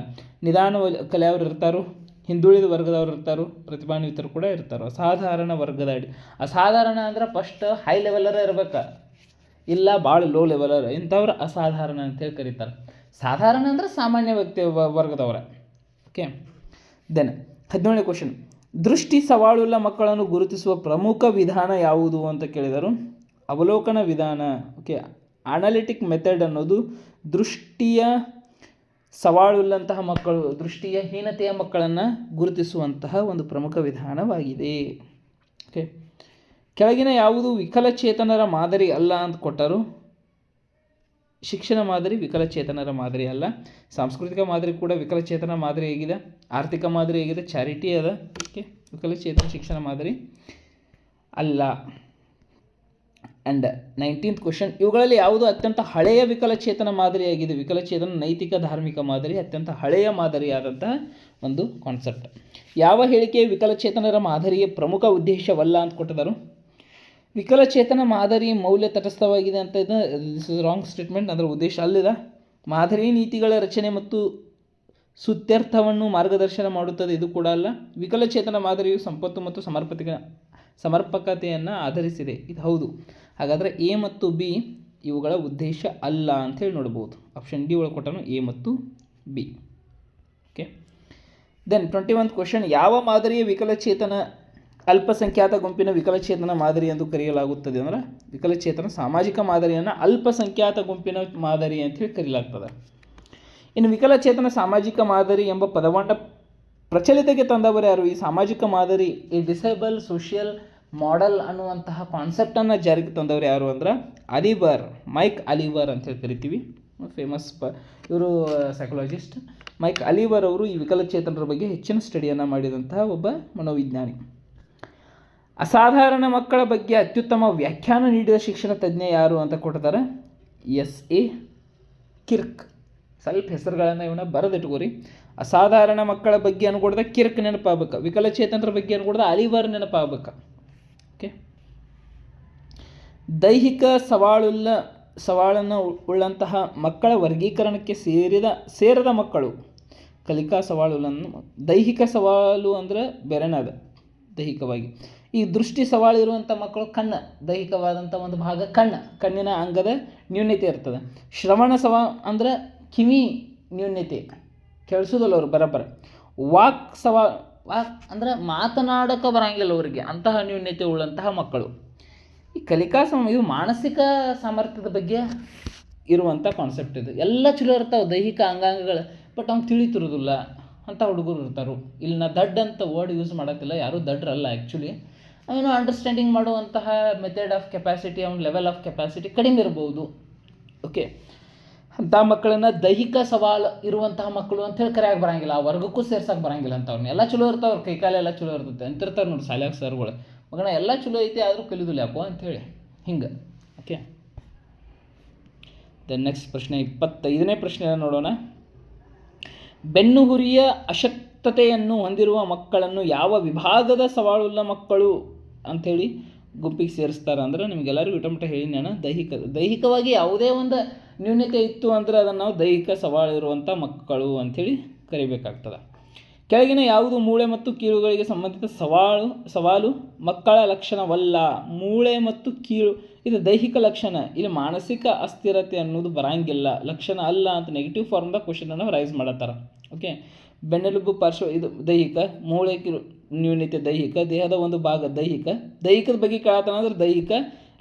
Speaker 1: ನಿಧಾನ ಕಲಿಯವ್ರು ಇರ್ತಾರೋ, ಹಿಂದುಳಿದ ವರ್ಗದವ್ರು ಇರ್ತಾರೋ, ಪ್ರತಿಭಾನ್ವಿತರು ಕೂಡ ಇರ್ತಾರೋ. ಅಸಾಧಾರಣ ವರ್ಗದ ಅಡಿ, ಅಸಾಧಾರಣ ಅಂದ್ರೆ ಫಸ್ಟ್ ಹೈ ಲೆವೆಲರ ಇರ್ಬೇಕು, ಇಲ್ಲ ಭಾಳ ಲೋ ಲೆವೆಲರ್, ಇಂಥವ್ರು ಅಸಾಧಾರಣ ಅಂತೇಳಿ ಕರೀತಾರೆ. ಸಾಧಾರಣ ಅಂದರೆ ಸಾಮಾನ್ಯ ವ್ಯಕ್ತಿ ವರ್ಗದವರ. ಓಕೆ, ದೆನ್ 17ನೇ ಕ್ವಶನ್. ದೃಷ್ಟಿ ಸವಾಳುಳ್ಳ ಮಕ್ಕಳನ್ನು ಗುರುತಿಸುವ ಪ್ರಮುಖ ವಿಧಾನ ಯಾವುದು ಅಂತ ಕೇಳಿದರು. ಅವಲೋಕನ ವಿಧಾನ. ಓಕೆ, ಅನಾಲಿಟಿಕ್ ಮೆಥಡ್ ಅನ್ನೋದು ದೃಷ್ಟಿಯ ಸವಾಳುಳ್ಳಂತಹ ಮಕ್ಕಳು, ದೃಷ್ಟಿಯ ಹೀನತೆಯ ಮಕ್ಕಳನ್ನು ಗುರುತಿಸುವಂತಹ ಒಂದು ಪ್ರಮುಖ ವಿಧಾನವಾಗಿದೆ. ಓಕೆ, ಕೆಳಗಿನ ಯಾವುದು ವಿಕಲಚೇತನರ ಮಾದರಿ ಅಲ್ಲ ಅಂತ ಕೊಟ್ಟರು. ಶಿಕ್ಷಣ ಮಾದರಿ ವಿಕಲಚೇತನರ ಮಾದರಿ ಅಲ್ಲ. ಸಾಂಸ್ಕೃತಿಕ ಮಾದರಿ ಕೂಡ ವಿಕಲಚೇತನ ಮಾದರಿ ಆಗಿದೆ. ಆರ್ಥಿಕ ಮಾದರಿ ಆಗಿದೆ. ಚಾರಿಟಿ ಅದ. ಓಕೆ, ವಿಕಲಚೇತನ ಶಿಕ್ಷಣ ಮಾದರಿ ಅಲ್ಲ. And 19th question. ಇವುಗಳಲ್ಲಿ ಯಾವುದು ಅತ್ಯಂತ ಹಳೆಯ ವಿಕಲಚೇತನ ಮಾದರಿಯಾಗಿದೆ? ವಿಕಲಚೇತನ ನೈತಿಕ ಧಾರ್ಮಿಕ ಮಾದರಿ ಅತ್ಯಂತ ಹಳೆಯ ಮಾದರಿಯಾದಂತಹ ಒಂದು ಕಾನ್ಸೆಪ್ಟ್. ಯಾವ ಹೇಳಿಕೆ ವಿಕಲಚೇತನರ ಮಾದರಿಯ ಪ್ರಮುಖ ಉದ್ದೇಶವಲ್ಲ ಅಂತ ಕೊಟ್ಟಿದ್ದಾರೆ. ವಿಕಲಚೇತನ ಮಾದರಿ ಮೌಲ್ಯ ತಟಸ್ಥವಾಗಿದೆ ಅಂತ ಇದೆ. This is wrong statement. ಅದರ ಉದ್ದೇಶ ಅಲ್ಲಿದೆ. ಮಾದರಿ ನೀತಿಗಳ ರಚನೆ ಮತ್ತು ಸುತ್ಯರ್ಥವನ್ನು ಮಾರ್ಗದರ್ಶನ ಮಾಡುತ್ತದೆ, ಇದು ಕೂಡ ಅಲ್ಲ. ವಿಕಲಚೇತನ ಮಾದರಿಯು ಸಂಪತ್ತು ಮತ್ತು ಸಮರ್ಪಕತೆಯನ್ನು ಆಧರಿಸಿದೆ, ಇದು ಹೌದು. ಹಾಗಾದರೆ ಎ ಮತ್ತು ಬಿ ಇವುಗಳ ಉದ್ದೇಶ ಅಲ್ಲ ಅಂಥೇಳಿ ನೋಡ್ಬೋದು. ಆಪ್ಷನ್ ಡಿ ಒಳಗೆ ಕೊಟ್ಟನು ಎ ಮತ್ತು B. Okay, then 21th question. ಯಾವ ಮಾದರಿಯ ವಿಕಲಚೇತನ ಅಲ್ಪಸಂಖ್ಯಾತ ಗುಂಪಿನ ವಿಕಲಚೇತನ ಮಾದರಿ ಎಂದು ಕರೆಯಲಾಗುತ್ತದೆ? ಅಂದರೆ ವಿಕಲಚೇತನ ಸಾಮಾಜಿಕ ಮಾದರಿಯನ್ನು ಅಲ್ಪಸಂಖ್ಯಾತ ಗುಂಪಿನ ಮಾದರಿ ಅಂತೇಳಿ ಕರೆಯಲಾಗ್ತದೆ. ಇನ್ನು ವಿಕಲಚೇತನ ಸಾಮಾಜಿಕ ಮಾದರಿ ಎಂಬ ಪದವನ್ನು ಪ್ರಚಲಿತಕ್ಕೆ ತಂದವರು ಯಾರು? ಈ ಸಾಮಾಜಿಕ ಮಾದರಿ, ಈ ಡಿಸೇಬಲ್ ಸೋಷಿಯಲ್ ಮಾಡೆಲ್ ಅನ್ನುವಂತಹ ಕಾನ್ಸೆಪ್ಟನ್ನು ಜಾರಿಗೆ ತಂದವರು ಯಾರು ಅಂದ್ರೆ ಅಲಿವರ್, ಮೈಕ್ ಅಲಿವರ್ ಅಂತೇಳಿ ಕರಿತೀವಿ. ಫೇಮಸ್ ಇವರು ಸೈಕಾಲಜಿಸ್ಟ್. ಮೈಕ್ ಅಲಿವರ್ ಅವರು ಈ ವಿಕಲಚೇತನರ ಬಗ್ಗೆ ಹೆಚ್ಚಿನ ಸ್ಟಡಿಯನ್ನು ಮಾಡಿದಂತಹ ಒಬ್ಬ ಮನೋವಿಜ್ಞಾನಿ. ಅಸಾಧಾರಣ ಮಕ್ಕಳ ಬಗ್ಗೆ ಅತ್ಯುತ್ತಮ ವ್ಯಾಖ್ಯಾನ ನೀಡಿದ ಶಿಕ್ಷಣ ತಜ್ಞ ಯಾರು ಅಂತ ಕೊಟ್ಟಿದ್ದಾರೆ. S.A. ಕಿರ್ಕ್. ಸ್ವಲ್ಪ ಹೆಸರುಗಳನ್ನು ಇವನ್ನ ಬರೆದಿಟ್ಕೋರಿ. ಅಸಾಧಾರಣ ಮಕ್ಕಳ ಬಗ್ಗೆ ಅನ್ಕೊಡ್ದ ಕಿರ್ಕ್ ನೆನಪಾಗಬೇಕು. ವಿಕಲಚೇತನರ ಬಗ್ಗೆ ಅನ್ಕೊಡ್ದ ಅಲಿವರ್ ನೆನಪಾಗಬೇಕು. ಓಕೆ, ದೈಹಿಕ ಸವಾಲನ್ನು ಉಳ್ಳಂತಹ ಮಕ್ಕಳ ವರ್ಗೀಕರಣಕ್ಕೆ ಸೇರದ ಮಕ್ಕಳು ಕಲಿಕಾ ಸವಾಲುಗಳನ್ನು. ದೈಹಿಕ ಸವಾಲು ಅಂದರೆ ಬೇರೆನಾದ ದೈಹಿಕವಾಗಿ. ಈ ದೃಷ್ಟಿ ಸವಾಲು ಇರುವಂಥ ಮಕ್ಕಳು ದೈಹಿಕವಾದಂಥ ಒಂದು ಭಾಗ ಕಣ್ಣಿನ ಅಂಗದ ನ್ಯೂನ್ಯತೆ ಇರ್ತದೆ. ಶ್ರವಣ ಅಂದರೆ ಕಿವಿ ನ್ಯೂನ್ಯತೆ, ಕೇಳಿಸೋದಲ್ಲ ಅವ್ರು ಬರೋಬ್ಬರ. ವಾಕ್ ಅಂದರೆ ಮಾತನಾಡೋಕೆ ಬರೋಂಗಿಲ್ಲ ಅವರಿಗೆ, ಅಂತಹ ನ್ಯೂನ್ಯತೆ ಉಳ್ಳಂತಹ ಮಕ್ಕಳು. ಈ ಕಲಿಕಾ ಇದು ಮಾನಸಿಕ ಸಾಮರ್ಥ್ಯದ ಬಗ್ಗೆ ಇರುವಂಥ ಕಾನ್ಸೆಪ್ಟ್ ಇದು. ಎಲ್ಲ ಚಲೋ ಇರ್ತಾವೆ ದೈಹಿಕ ಅಂಗಾಂಗಗಳು, ಬಟ್ ಅವ್ನು ತಿಳಿತಿರೋದಿಲ್ಲ ಅಂಥ ಹುಡುಗರು ಇರ್ತಾರೆ. ಇಲ್ಲಿ ನಾ ದಡ್ ಅಂತ ವರ್ಡ್ ಯೂಸ್ ಮಾಡೋಕ್ಕಿಲ್ಲ, ಯಾರೂ ದಡ್ರಲ್ಲ ಆ್ಯಕ್ಚುಲಿ. ಅವನು ಅಂಡರ್ಸ್ಟ್ಯಾಂಡಿಂಗ್ ಮಾಡುವಂತಹ ಮೆಥಡ್ ಆಫ್ ಕೆಪಾಸಿಟಿ, ಅವನ ಲೆವೆಲ್ ಆಫ್ ಕೆಪಾಸಿಟಿ ಕಡಿಮೆ ಇರ್ಬೋದು. ಓಕೆ, ಅಂಥ ಮಕ್ಕಳನ್ನು ದೈಹಿಕ ಸವಾಲು ಇರುವಂತಹ ಮಕ್ಕಳು ಅಂತೇಳಿ ಕರೆಯಾಗಿ ಬರೋಂಗಿಲ್ಲ, ಆ ವರ್ಗಕ್ಕೂ ಸೇರ್ಸಕ್ಕೆ ಬರೋಂಗಿಲ್ಲ ಅಂತ. ಅವ್ರನ್ನ ಎಲ್ಲ ಚಲೋ ಇರ್ತಾವೆ, ಅವ್ರ ಕೈಕಾಲೆಲ್ಲ ಚಲೋ ಇರ್ತೈತೆ ಅಂತಿರ್ತಾರೆ ನೋಡಿ ಶಾಲ್ಯಾಗ ಸರ್ಗಳು. ಮಗನ ಎಲ್ಲ ಚಲೋ ಐತೆ ಆದರೂ ಕಲಿಯೋದಿಲ್ಲ ಯಾಕೋ ಅಂಥೇಳಿ ಹಿಂಗೆ. ಓಕೆ, ದೆನ್ ನೆಕ್ಸ್ಟ್ ಪ್ರಶ್ನೆ 25ನೇ ಪ್ರಶ್ನೆಯನ್ನು ನೋಡೋಣ. ಬೆನ್ನುಹುರಿಯ ಅಶಕ್ತತೆಯನ್ನು ಹೊಂದಿರುವ ಮಕ್ಕಳನ್ನು ಯಾವ ವಿಭಾಗದ ಸವಾಲುಳ್ಳ ಮಕ್ಕಳು ಅಂಥೇಳಿ ಗುಂಪಿಗೆ ಸೇರಿಸ್ತಾರೆ? ಅಂದರೆ ನಿಮಗೆಲ್ಲರಿಗೂ ಇಟಮಟ ಹೇಳಿ ನಾನು, ದೈಹಿಕವಾಗಿ ಯಾವುದೇ ಒಂದು ನ್ಯೂನ್ಯತೆ ಇತ್ತು ಅಂದರೆ ಅದನ್ನು ನಾವು ದೈಹಿಕ ಸವಾಲು ಇರುವಂಥ ಮಕ್ಕಳು ಅಂಥೇಳಿ ಕರಿಬೇಕಾಗ್ತದೆ. ಕೆಳಗಿನ ಯಾವುದು ಮೂಳೆ ಮತ್ತು ಕೀಲುಗಳಿಗೆ ಸಂಬಂಧಿತ ಸವಾಲು ಮಕ್ಕಳ ಲಕ್ಷಣವಲ್ಲ? ಮೂಳೆ ಮತ್ತು ಕೀಲು ಇದು ದೈಹಿಕ ಲಕ್ಷಣ, ಇಲ್ಲಿ ಮಾನಸಿಕ ಅಸ್ಥಿರತೆ ಅನ್ನೋದು ಬರಂಗಿಲ್ಲ, ಲಕ್ಷಣ ಅಲ್ಲ ಅಂತ ನೆಗೆಟಿವ್ ಫಾರ್ಮ್ದಾಗ ಕ್ವಶನನ್ನು ರೈಸ್ ಮಾಡತ್ತಾರೆ. ಓಕೆ, ಬೆನ್ನೆಲುಬು ಪಾರ್ಶ್ವ ಇದು ದೈಹಿಕ, ಮೂಳೆ ಕೀಲು ನ್ಯೂನ್ಯತೆ ದೈಹಿಕ, ದೇಹದ ಒಂದು ಭಾಗ ದೈಹಿಕದ ಬಗ್ಗೆ ಕೇಳತ್ತಂದ್ರೆ ದೈಹಿಕ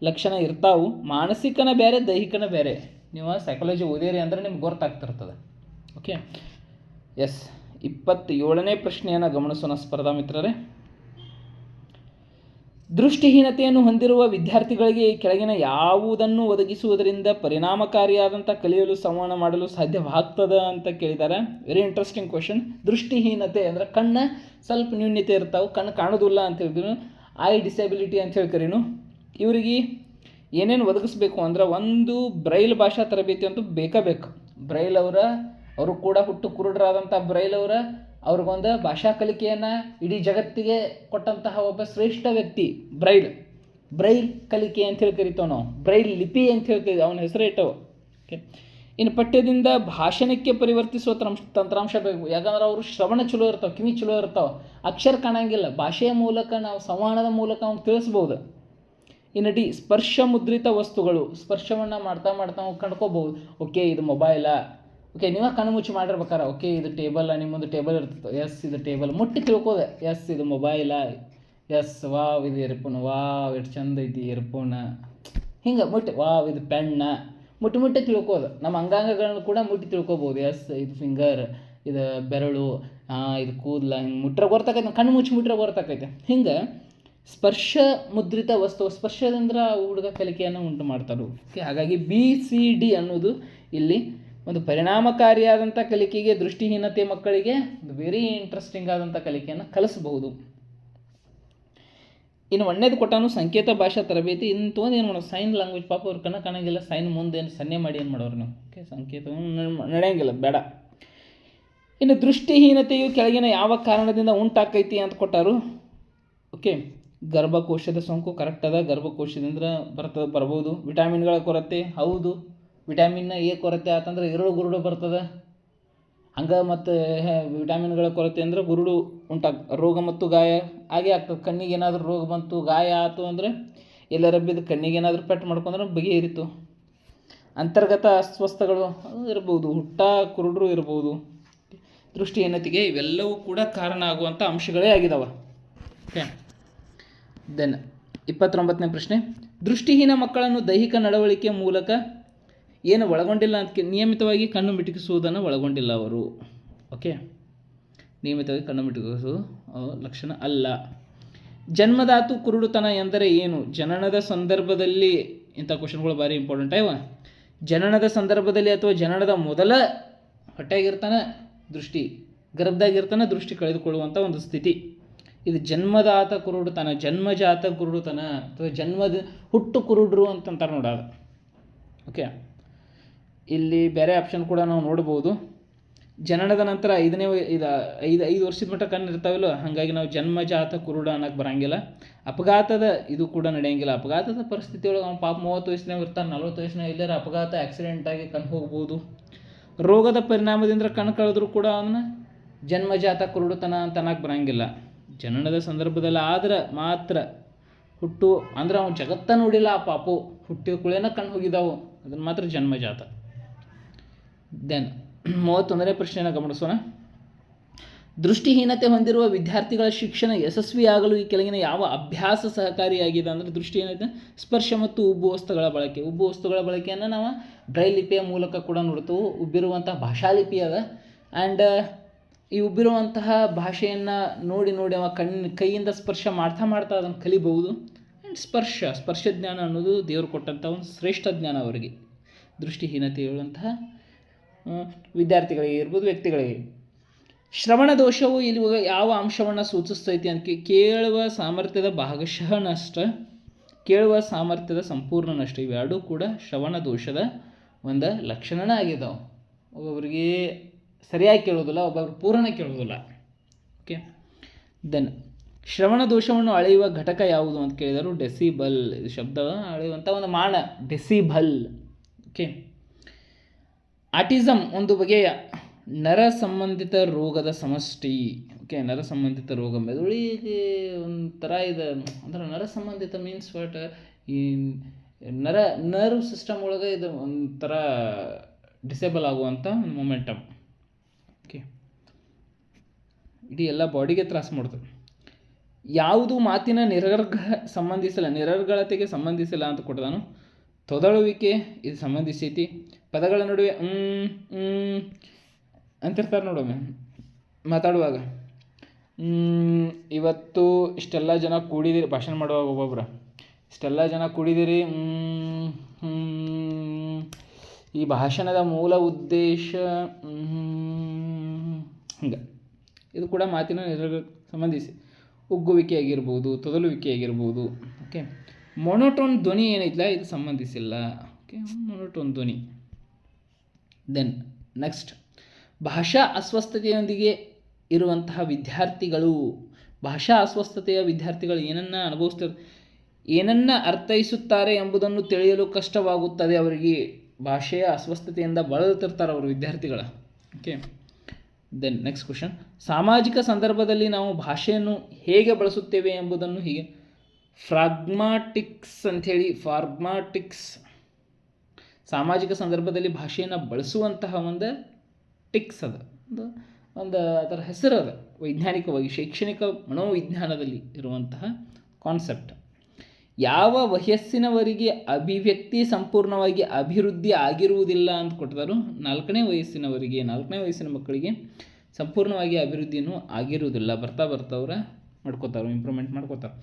Speaker 1: ಲಕ್ಷಣ ಇರ್ತಾವು. ಮಾನಸಿಕನ ಬೇರೆ, ದೈಹಿಕನ ಬೇರೆ. ನೀವು ಸೈಕಾಲಜಿ ಓದಿರಿ ಅಂದರೆ ನಿಮ್ಗೆ ಗೊತ್ತಾಗ್ತಿರ್ತದೆ. ಓಕೆ, ಎಸ್, 27ನೇ ಪ್ರಶ್ನೆಯನ್ನು ಗಮನಿಸೋಣ ಸ್ಪರ್ಧಾ ಮಿತ್ರರೇ. ದೃಷ್ಟಿಹೀನತೆಯನ್ನು ಹೊಂದಿರುವ ವಿದ್ಯಾರ್ಥಿಗಳಿಗೆ ಈ ಕೆಳಗಿನ ಯಾವುದನ್ನು ಒದಗಿಸುವುದರಿಂದ ಪರಿಣಾಮಕಾರಿಯಾದಂಥ ಕಲಿಯಲು ಸಂವಹನ ಮಾಡಲು ಸಾಧ್ಯವಾಗ್ತದೆ ಅಂತ ಕೇಳಿದ್ದಾರೆ. Very interesting question. ದೃಷ್ಟಿಹೀನತೆ ಅಂದರೆ ಕಣ್ಣ ಸ್ವಲ್ಪ ನ್ಯೂನ್ಯತೆ ಇರ್ತಾವೆ, ಕಣ್ಣು ಕಾಣೋದಿಲ್ಲ ಅಂತ ಹೇಳಿದ್ರು, ಐ ಡಿಸೆಬಿಲಿಟಿ ಅಂತ ಹೇಳಿ ಕರೀನು. ಇವರಿಗೆ ಏನೇನು ಒದಗಿಸ್ಬೇಕು ಅಂದ್ರೆ, ಒಂದು ಬ್ರೈಲ್ ಭಾಷಾ ತರಬೇತಿ ಅಂತೂ ಬೇಕು. ಬ್ರೈಲ್ ಅವರು ಕೂಡ ಹುಟ್ಟು ಕುರುಡರಾದಂಥ ಬ್ರೈಲ್ ಅವ್ರಿಗೊಂದು ಭಾಷಾ ಕಲಿಕೆಯನ್ನು ಇಡೀ ಜಗತ್ತಿಗೆ ಕೊಟ್ಟಂತಹ ಒಬ್ಬ ಶ್ರೇಷ್ಠ ವ್ಯಕ್ತಿ ಬ್ರೈಲ್ ಕಲಿಕೆ ಅಂಥೇಳಿ ಕರಿತಾವೆ ನಾವು, ಬ್ರೈಲ್ ಲಿಪಿ ಅಂಥೇಳಿ ಕರಿ, ಅವನ ಹೆಸರು ಇಟ್ಟವು. ಓಕೆ, ಇನ್ನು ಪಠ್ಯದಿಂದ ಭಾಷಣಕ್ಕೆ ಪರಿವರ್ತಿಸುವ ತಂತ್ರಾಂಶ ಬೇಕು. ಯಾಕಂದ್ರೆ ಅವರು ಶ್ರವಣ ಚಲೋ ಇರ್ತಾವೆ, ಕಿವಿ ಚಲೋ ಇರ್ತಾವೆ, ಅಕ್ಷರ ಕಾಣಂಗಿಲ್ಲ, ಭಾಷೆಯ ಮೂಲಕ ನಾವು ಸಂವಹನದ ಮೂಲಕ ಅವ್ನು ತಿಳಿಸ್ಬೋದು. ಇನ್ನು ಡಿ ಸ್ಪರ್ಶ ಮುದ್ರಿತ ವಸ್ತುಗಳು, ಸ್ಪರ್ಶವನ್ನು ಮಾಡ್ತಾ ನಾವು ಕಂಡ್ಕೋಬಹುದು. ಓಕೆ ಇದು ಮೊಬೈಲಾ, ಓಕೆ ನೀವೇ ಕಣ್ಣು ಮುಚ್ಚಿ ಮಾಡಿರ್ಬೇಕಾರ, ಓಕೆ ಇದು ಟೇಬಲ್, ನಿಮ್ಮೊಂದು ಟೇಬಲ್ ಇರ್ತದೆ, ಎಸ್ ಇದು ಟೇಬಲ್, ಮುಟ್ಟಿ ತಿಳ್ಕೋದೆ, ಎಸ್ ಇದು ಮೊಬೈಲಾ, ಎಸ್ ವಾವ್ ಇದು ಇಯರ್ಫೋನ್, ವಾವ್ ಎಷ್ಟು ಚಂದ ಐತಿ ಇಯರ್ಫೋನ್, ಹಿಂಗೆ ಮುಟ್ಟಿ ವಾವ್ ಇದು ಪೆನ್ನ, ಮುಟ್ಟಿ ತಿಳ್ಕೋದು. ನಮ್ಮ ಅಂಗಾಂಗಗಳನ್ನು ಕೂಡ ಮುಟ್ಟಿ ತಿಳ್ಕೊಬೋದು. ಎಸ್ ಇದು ಫಿಂಗರ್, ಇದು ಬೆರಳು, ಇದು ಕೂದಲ, ಹಿಂಗೆ ಮುಟ್ರೆ ಗೊತ್ತಾಕೈತೆ, ಕಣ್ಣು ಮುಚ್ಚಿ ಮುಟ್ರೆ ಗೊತ್ತಾಕೈತೆ. ಹಿಂಗೆ ಸ್ಪರ್ಶ ಮುದ್ರಿತ ವಸ್ತು, ಸ್ಪರ್ಶದಿಂದ ಹುಡುಗ ಕಲಿಕೆಯನ್ನು ಉಂಟು ಮಾಡ್ತಾರೆ. ಓಕೆ, ಹಾಗಾಗಿ BCD ಅನ್ನೋದು ಇಲ್ಲಿ ಒಂದು ಪರಿಣಾಮಕಾರಿಯಾದಂಥ ಕಲಿಕೆಗೆ, ದೃಷ್ಟಿಹೀನತೆ ಮಕ್ಕಳಿಗೆ ಒಂದು ವೆರಿ ಇಂಟ್ರೆಸ್ಟಿಂಗ್ ಆದಂಥ ಕಲಿಕೆಯನ್ನು ಕಲಿಸಬಹುದು. ಇನ್ನು ಒಂದೇದು ಕೊಟ್ಟಾನು ಸಂಕೇತ ಭಾಷಾ ತರಬೇತಿ. ಇನ್ನು ತೊಗೊಂಡು ಏನು ಮಾಡೋದು, ಸೈನ್ ಲ್ಯಾಂಗ್ವೇಜ್, ಪಾಪ ಅವ್ರು ಕಾಣಂಗಿಲ್ಲ, ಸೈನ್ ಮುಂದೆ ಏನು ಸನ್ನೆ ಮಾಡಿ ಏನು ಮಾಡೋರು ನೀವು. ಓಕೆ, ಸಂಕೇತವನ್ನು ನಡೆಯಂಗಿಲ್ಲ, ಬೇಡ. ಇನ್ನು ದೃಷ್ಟಿಹೀನತೆಯು ಕೆಳಗಿನ ಯಾವ ಕಾರಣದಿಂದ ಉಂಟಾಕೈತಿ ಅಂತ ಕೊಟ್ಟಾರು. ಓಕೆ, ಗರ್ಭಕೋಶದ ಸೋಂಕು ಕರೆಕ್ಟ್ ಅದ, ಗರ್ಭಕೋಶದಿಂದ ಬರ್ಬೋದು. ವಿಟಾಮಿನ್ಗಳ ಕೊರತೆ, ಹೌದು, ವಿಟಾಮಿನ್ ಎ ಕೊರತೆ ಆತಂದ್ರೆ ಗುರುಡು ಬರ್ತದೆ. ಹಂಗೆ ಮತ್ತು ವಿಟಾಮಿನ್ಗಳ ಕೊರತೆ ಅಂದ್ರೆ ಗುರುಡು ರೋಗ ಮತ್ತು ಗಾಯ ಹಾಗೆ ಆಗ್ತದೆ. ಕಣ್ಣಿಗೆ ಏನಾದರೂ ರೋಗ ಬಂತು, ಗಾಯ ಆಯಿತು ಅಂದರೆ, ಎಲ್ಲರ ಬಿದ್ದು ಕಣ್ಣಿಗೆ ಏನಾದರೂ ಪೆಟ್ಟು ಮಾಡ್ಕೊಂಡ್ರೆ ಬಗೆಹರಿತು. ಅಂತರ್ಗತ ಅಸ್ವಸ್ಥಗಳು ಇರ್ಬೋದು, ಕುರುಡರು ಇರ್ಬೋದು. ದೃಷ್ಟಿಹೀನತೆಗೆ ಇವೆಲ್ಲವೂ ಕೂಡ ಕಾರಣ ಆಗುವಂಥ ಅಂಶಗಳೇ ಆಗಿದ್ದಾವೆ. ಓಕೆ, ದೆನ್ 29ನೇ ಪ್ರಶ್ನೆ. ದೃಷ್ಟಿಹೀನ ಮಕ್ಕಳನ್ನು ದೈಹಿಕ ನಡವಳಿಕೆಯ ಮೂಲಕ ಏನು ಒಳಗೊಂಡಿಲ್ಲ ಅಂತ, ನಿಯಮಿತವಾಗಿ ಕಣ್ಣು ಮಿಟುಕಿಸುವುದನ್ನು ಒಳಗೊಂಡಿಲ್ಲ ಅವರು. ಓಕೆ, ನಿಯಮಿತವಾಗಿ ಕಣ್ಣು ಮಿಟುಕಿಸುವುದು ಲಕ್ಷಣ ಅಲ್ಲ. ಜನ್ಮಧಾತು ಕುರುಡುತನ ಎಂದರೆ ಏನು? ಜನನದ ಸಂದರ್ಭದಲ್ಲಿ, ಇಂಥ ಕ್ವಶನ್ಗಳು ಭಾರಿ ಇಂಪಾರ್ಟೆಂಟ್ ಆಯ್ವ. ಜನನದ ಸಂದರ್ಭದಲ್ಲಿ ಅಥವಾ ಜನನದ ಮೊದಲ ಹೊಟ್ಟೆಯಾಗಿರ್ತಾನೆ ದೃಷ್ಟಿ, ಗರ್ಭದಾಗಿರ್ತಾನೆ ದೃಷ್ಟಿ ಕಳೆದುಕೊಳ್ಳುವಂಥ ಒಂದು ಸ್ಥಿತಿ. ಇದು ಜನ್ಮದಾತ ಕುರುಡುತನ, ಜನ್ಮಜಾತ ಕುರುಡುತನ ಅಥವಾ ಹುಟ್ಟು ಕುರುಡ್ರು ಅಂತಂತಾರೆ ನೋಡೋದು. ಓಕೆ, ಇಲ್ಲಿ ಬೇರೆ ಆಪ್ಷನ್ ಕೂಡ ನಾವು ನೋಡ್ಬೋದು. ಜನನದ ನಂತರ 5 ವರ್ಷದ ಮಟ್ಟ ಕಣ್ಣು ಇರ್ತಾವಿಲ್ಲ, ಹಾಗಾಗಿ ನಾವು ಜನ್ಮಜಾತ ಕುರುಡ ಅನ್ನೋಕ್ಕೆ ಬರೋಂಗಿಲ್ಲ. ಅಪಘಾತದ ಇದು ಕೂಡ ನಡೆಯಂಗಿಲ್ಲ. ಅಪಘಾತದ ಪರಿಸ್ಥಿತಿ ಒಳಗೆ ಅವ್ನು ಪಾಪ 30 ವಯಸ್ಸಿನಾಗ ಇರ್ತಾನೆ, 40 ವಯಸ್ಸಿನಾಗ ಎಲ್ಲರ ಅಪಘಾತ ಆಕ್ಸಿಡೆಂಟಾಗಿ ಕಣ್ಣು ಹೋಗ್ಬೋದು. ರೋಗದ ಪರಿಣಾಮದಿಂದ ಕಣ್ಣು ಕಳೆದ್ರೂ ಕೂಡ ಅವನ್ನ ಜನ್ಮಜಾತ ಕುರುಡುತನ ಅಂತ ಅನ್ನೋಕ್ಕೆ ಬರೋಂಗಿಲ್ಲ. ಜನನದ ಸಂದರ್ಭದಲ್ಲಿ ಆದ್ರೆ ಮಾತ್ರ ಹುಟ್ಟು ಅಂದ್ರೆ ಅವ್ನು ಜಗತ್ತ ನೋಡಿಲ್ಲ ಆ ಪಾಪು, ಹುಟ್ಟಿದ ಕುಳೇನ ಕಣ್ಣು ಹೋಗಿದ್ದಾವು, ಅದನ್ನು ಮಾತ್ರ ಜನ್ಮಜಾತ. ದೆನ್ 31ನೇ ಪ್ರಶ್ನೆಯನ್ನು ಗಮನಿಸೋಣ. ದೃಷ್ಟಿಹೀನತೆ ಹೊಂದಿರುವ ವಿದ್ಯಾರ್ಥಿಗಳ ಶಿಕ್ಷಣ ಯಶಸ್ವಿಯಾಗಲು ಈ ಕೆಳಗಿನ ಯಾವ ಅಭ್ಯಾಸ ಸಹಕಾರಿಯಾಗಿದೆ ಅಂದರೆ, ದೃಷ್ಟಿಹೀನತೆ ಸ್ಪರ್ಶ ಮತ್ತು ಉಬ್ಬು ವಸ್ತುಗಳ ಬಳಕೆ. ಉಬ್ಬು ವಸ್ತುಗಳ ಬಳಕೆಯನ್ನು ನಾವು ಬ್ರೈಲ್ ಲಿಪಿಯ ಮೂಲಕ ಕೂಡ ನೋಡ್ತೇವೆ. ಉಬ್ಬಿರುವಂತಹ ಭಾಷಾಲಿಪಿ ಅದ, ಆ್ಯಂಡ್ ಈ ಉಬ್ಬಿರುವಂತಹ ಭಾಷೆಯನ್ನು ನೋಡಿ ಅವ ಕೈಯಿಂದ ಸ್ಪರ್ಶ ಮಾಡ್ತಾ ಅದನ್ನು ಕಲಿಬಹುದು. ಆ್ಯಂಡ್ ಸ್ಪರ್ಶ ಜ್ಞಾನ ಅನ್ನೋದು ದೇವರು ಕೊಟ್ಟಂಥ ಒಂದು ಶ್ರೇಷ್ಠ ಜ್ಞಾನ ಅವರಿಗೆ, ದೃಷ್ಟಿಹೀನತೆ ಹೇಳುವಂತಹ ವಿದ್ಯಾರ್ಥಿಗಳಿಗೆ ಇರ್ಬೋದು, ವ್ಯಕ್ತಿಗಳಿಗೆ. ಶ್ರವಣ ದೋಷವು ಇಲ್ಲಿ ಯಾವ ಅಂಶವನ್ನು ಸೂಚಿಸ್ತೈತಿ ಅಂತ, ಕೇಳುವ ಸಾಮರ್ಥ್ಯದ ಭಾಗಶಃ ನಷ್ಟ, ಕೇಳುವ ಸಾಮರ್ಥ್ಯದ ಸಂಪೂರ್ಣ ನಷ್ಟ. ಇವೆರಡೂ ಕೂಡ ಶ್ರವಣ ದೋಷದ ಒಂದು ಲಕ್ಷಣನೇ ಆಗಿದ್ದಾವೆ. ಒಬ್ಬೊಬ್ಬರಿಗೆ ಸರಿಯಾಗಿ ಕೇಳೋದಿಲ್ಲ, ಒಬ್ಬೊಬ್ರು ಪೂರ್ಣ ಕೇಳೋದಿಲ್ಲ. ಓಕೆ, ದೆನ್ ಶ್ರವಣ ದೋಷವನ್ನು ಅಳೆಯುವ ಘಟಕ ಯಾವುದು ಅಂತ ಕೇಳಿದರು. ಡೆಸಿಬಲ್, ಇದು ಶಬ್ದ ಅಳೆಯುವಂಥ ಒಂದು ಮಾನ, ಡೆಸಿಬಲ್. ಓಕೆ, ಆಟಿಸಮ್ ಒಂದು ಬಗೆಯ ನರ ಸಂಬಂಧಿತ ರೋಗದ ಸಮಷ್ಟಿ. ಓಕೆ, ನರ ಸಂಬಂಧಿತ ರೋಗ, ಮೆದುಳಿಗೆ ಒಂಥರ ಇದೆ ಅಂದ್ರೆ ನರ ಸಂಬಂಧಿತ ಮೀನ್ಸ್ ವಾಟ್, ಈ ನರ್ವ್ ಸಿಸ್ಟಮ್ ಒಳಗೆ ಇದು ಒಂಥರ ಡಿಸೇಬಲ್ ಆಗುವಂಥ ಒಂದು ಮೊಮೆಂಟಮ್. ಓಕೆ, ಇಡೀ ಎಲ್ಲ ಬಾಡಿಗೆ ತ್ರಾಸ ಮಾಡ್ತದೆ. ಯಾವುದು ಮಾತಿನ ನಿರರ್ಗಳತೆಗೆ ಸಂಬಂಧಿಸಿಲ್ಲ ಅಂತ ಕೊಟ್ಟದಾನು. ತೊದಳುವಿಕೆ ಇದು ಸಂಬಂಧಿಸೈತಿ. ಪದಗಳ ನಡುವೆ ಅಂತಿರ್ತಾರೆ ನೋಡೊಮ್ಮೆ,
Speaker 2: ಮಾತಾಡುವಾಗ ಇವತ್ತು ಇಷ್ಟೆಲ್ಲ ಜನ ಕೂಡಿದಿರಿ, ಭಾಷಣ ಮಾಡುವಾಗ ಒಬ್ಬೊಬ್ರು ಇಷ್ಟೆಲ್ಲ ಜನ ಕೂಡಿದಿರಿ, ಈ ಭಾಷಣದ ಮೂಲ ಉದ್ದೇಶ ಹಂಗೆ. ಇದು ಕೂಡ ಮಾತಿನ ಸಂಬಂಧಿಸಿ ಉಗ್ಗುವಿಕೆ ಆಗಿರ್ಬೋದು, ತೊದಲುವಿಕೆ ಆಗಿರ್ಬೋದು. ಓಕೆ, ಮೊನೋಟೋನ್ ಧ್ವನಿ ಏನೈತಿಲ್ಲ ಇದು ಸಂಬಂಧಿಸಿಲ್ಲ. ಓಕೆ, ಮೊನೋಟೋನ್ ಧ್ವನಿ. ದೆನ್ ನೆಕ್ಸ್ಟ್, ಭಾಷಾ ಅಸ್ವಸ್ಥತೆಯೊಂದಿಗೆ ಇರುವಂತಹ ವಿದ್ಯಾರ್ಥಿಗಳು, ಭಾಷಾ ಅಸ್ವಸ್ಥತೆಯ ವಿದ್ಯಾರ್ಥಿಗಳು ಏನನ್ನ ಅರ್ಥೈಸುತ್ತಾರೆ ಎಂಬುದನ್ನು ತಿಳಿಯಲು ಕಷ್ಟವಾಗುತ್ತದೆ ಅವರಿಗೆ. ಭಾಷೆಯ ಅಸ್ವಸ್ಥತೆಯಿಂದ ಬಳಲುತ್ತಿರ್ತಾರೆ ಅವರು ವಿದ್ಯಾರ್ಥಿಗಳ. ಓಕೆ, ದೆನ್ ನೆಕ್ಸ್ಟ್ ಕ್ವಶನ್, ಸಾಮಾಜಿಕ ಸಂದರ್ಭದಲ್ಲಿ ನಾವು ಭಾಷೆಯನ್ನು ಹೇಗೆ ಬಳಸುತ್ತೇವೆ ಎಂಬುದನ್ನು ಹೀಗೆ ಫಾರ್ಗ್ಮಾಟಿಕ್ಸ್ ಸಾಮಾಜಿಕ ಸಂದರ್ಭದಲ್ಲಿ ಭಾಷೆಯನ್ನು ಬಳಸುವಂತಹ ಒಂದು ಟಿಕ್ಸ್ ಅದ, ಒಂದು ಅದರ ಹೆಸರು ಅದ ವೈಜ್ಞಾನಿಕವಾಗಿ, ಶೈಕ್ಷಣಿಕ ಮನೋವಿಜ್ಞಾನದಲ್ಲಿ ಇರುವಂತಹ ಕಾನ್ಸೆಪ್ಟ್. ಯಾವ ವಯಸ್ಸಿನವರಿಗೆ ಅಭಿವ್ಯಕ್ತಿ ಸಂಪೂರ್ಣವಾಗಿ ಅಭಿವೃದ್ಧಿ ಆಗಿರುವುದಿಲ್ಲ ಅಂತ ಕೊಟ್ಟಿದ್ದಾರೆ. 4ನೇ ವಯಸ್ಸಿನ ಮಕ್ಕಳಿಗೆ ಸಂಪೂರ್ಣವಾಗಿ ಅಭಿವೃದ್ಧಿಯೂ ಆಗಿರುವುದಿಲ್ಲ. ಬರ್ತಾ ಅವ್ರು ಇಂಪ್ರೂವ್ಮೆಂಟ್ ಮಾಡ್ಕೋತಾರೆ.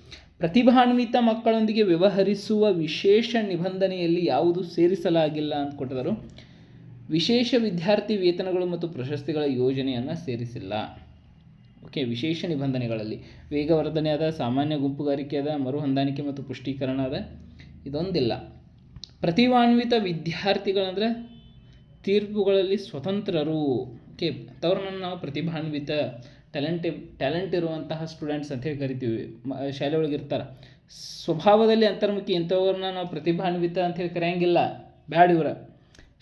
Speaker 2: ಪ್ರತಿಭಾನ್ವಿತ ಮಕ್ಕಳೊಂದಿಗೆ ವ್ಯವಹರಿಸುವ ವಿಶೇಷ ನಿಬಂಧನೆಯಲ್ಲಿ ಯಾವುದು ಸೇರಿಸಲಾಗಿಲ್ಲ ಅಂತ ಕೊಟ್ಟಿದ್ದಾರೆ. ವಿಶೇಷ ವಿದ್ಯಾರ್ಥಿ ವೇತನಗಳು ಮತ್ತು ಪ್ರಶಸ್ತಿಗಳ ಯೋಜನೆಯನ್ನು ಸೇರಿಸಿಲ್ಲ. ಓಕೆ, ವಿಶೇಷ ನಿಬಂಧನೆಗಳಲ್ಲಿ ವೇಗವರ್ಧನೆ ಅದ, ಸಾಮಾನ್ಯ ಗುಂಪುಗಾರಿಕೆ ಅದ, ಮರುಹೊಂದಾಣಿಕೆ ಮತ್ತು ಪುಷ್ಟೀಕರಣ ಅದ, ಇದೊಂದಿಲ್ಲ. ಪ್ರತಿಭಾನ್ವಿತ ವಿದ್ಯಾರ್ಥಿಗಳಂದರೆ ತೀರ್ಪುಗಳಲ್ಲಿ ಸ್ವತಂತ್ರರು. ಓಕೆ, ಅಂಥವ್ರನ್ನ ನಾವು ಪ್ರತಿಭಾನ್ವಿತ ಟ್ಯಾಲೆಂಟ್ ಇರುವಂತಹ ಸ್ಟೂಡೆಂಟ್ಸ್ ಅಂತೇಳಿ ಕರಿತೀವಿ. ಶಾಲೆ ಒಳಗೆ ಇರ್ತಾರೆ, ಸ್ವಭಾವದಲ್ಲಿ ಅಂತರ್ಮುಖಿ, ಇಂಥವ್ರನ್ನ ನಾವು ಪ್ರತಿಭಾನ್ವಿತ ಅಂತೇಳಿ ಕರೆಯಂಗಿಲ್ಲ. ಬ್ಯಾಡ, ಇವರ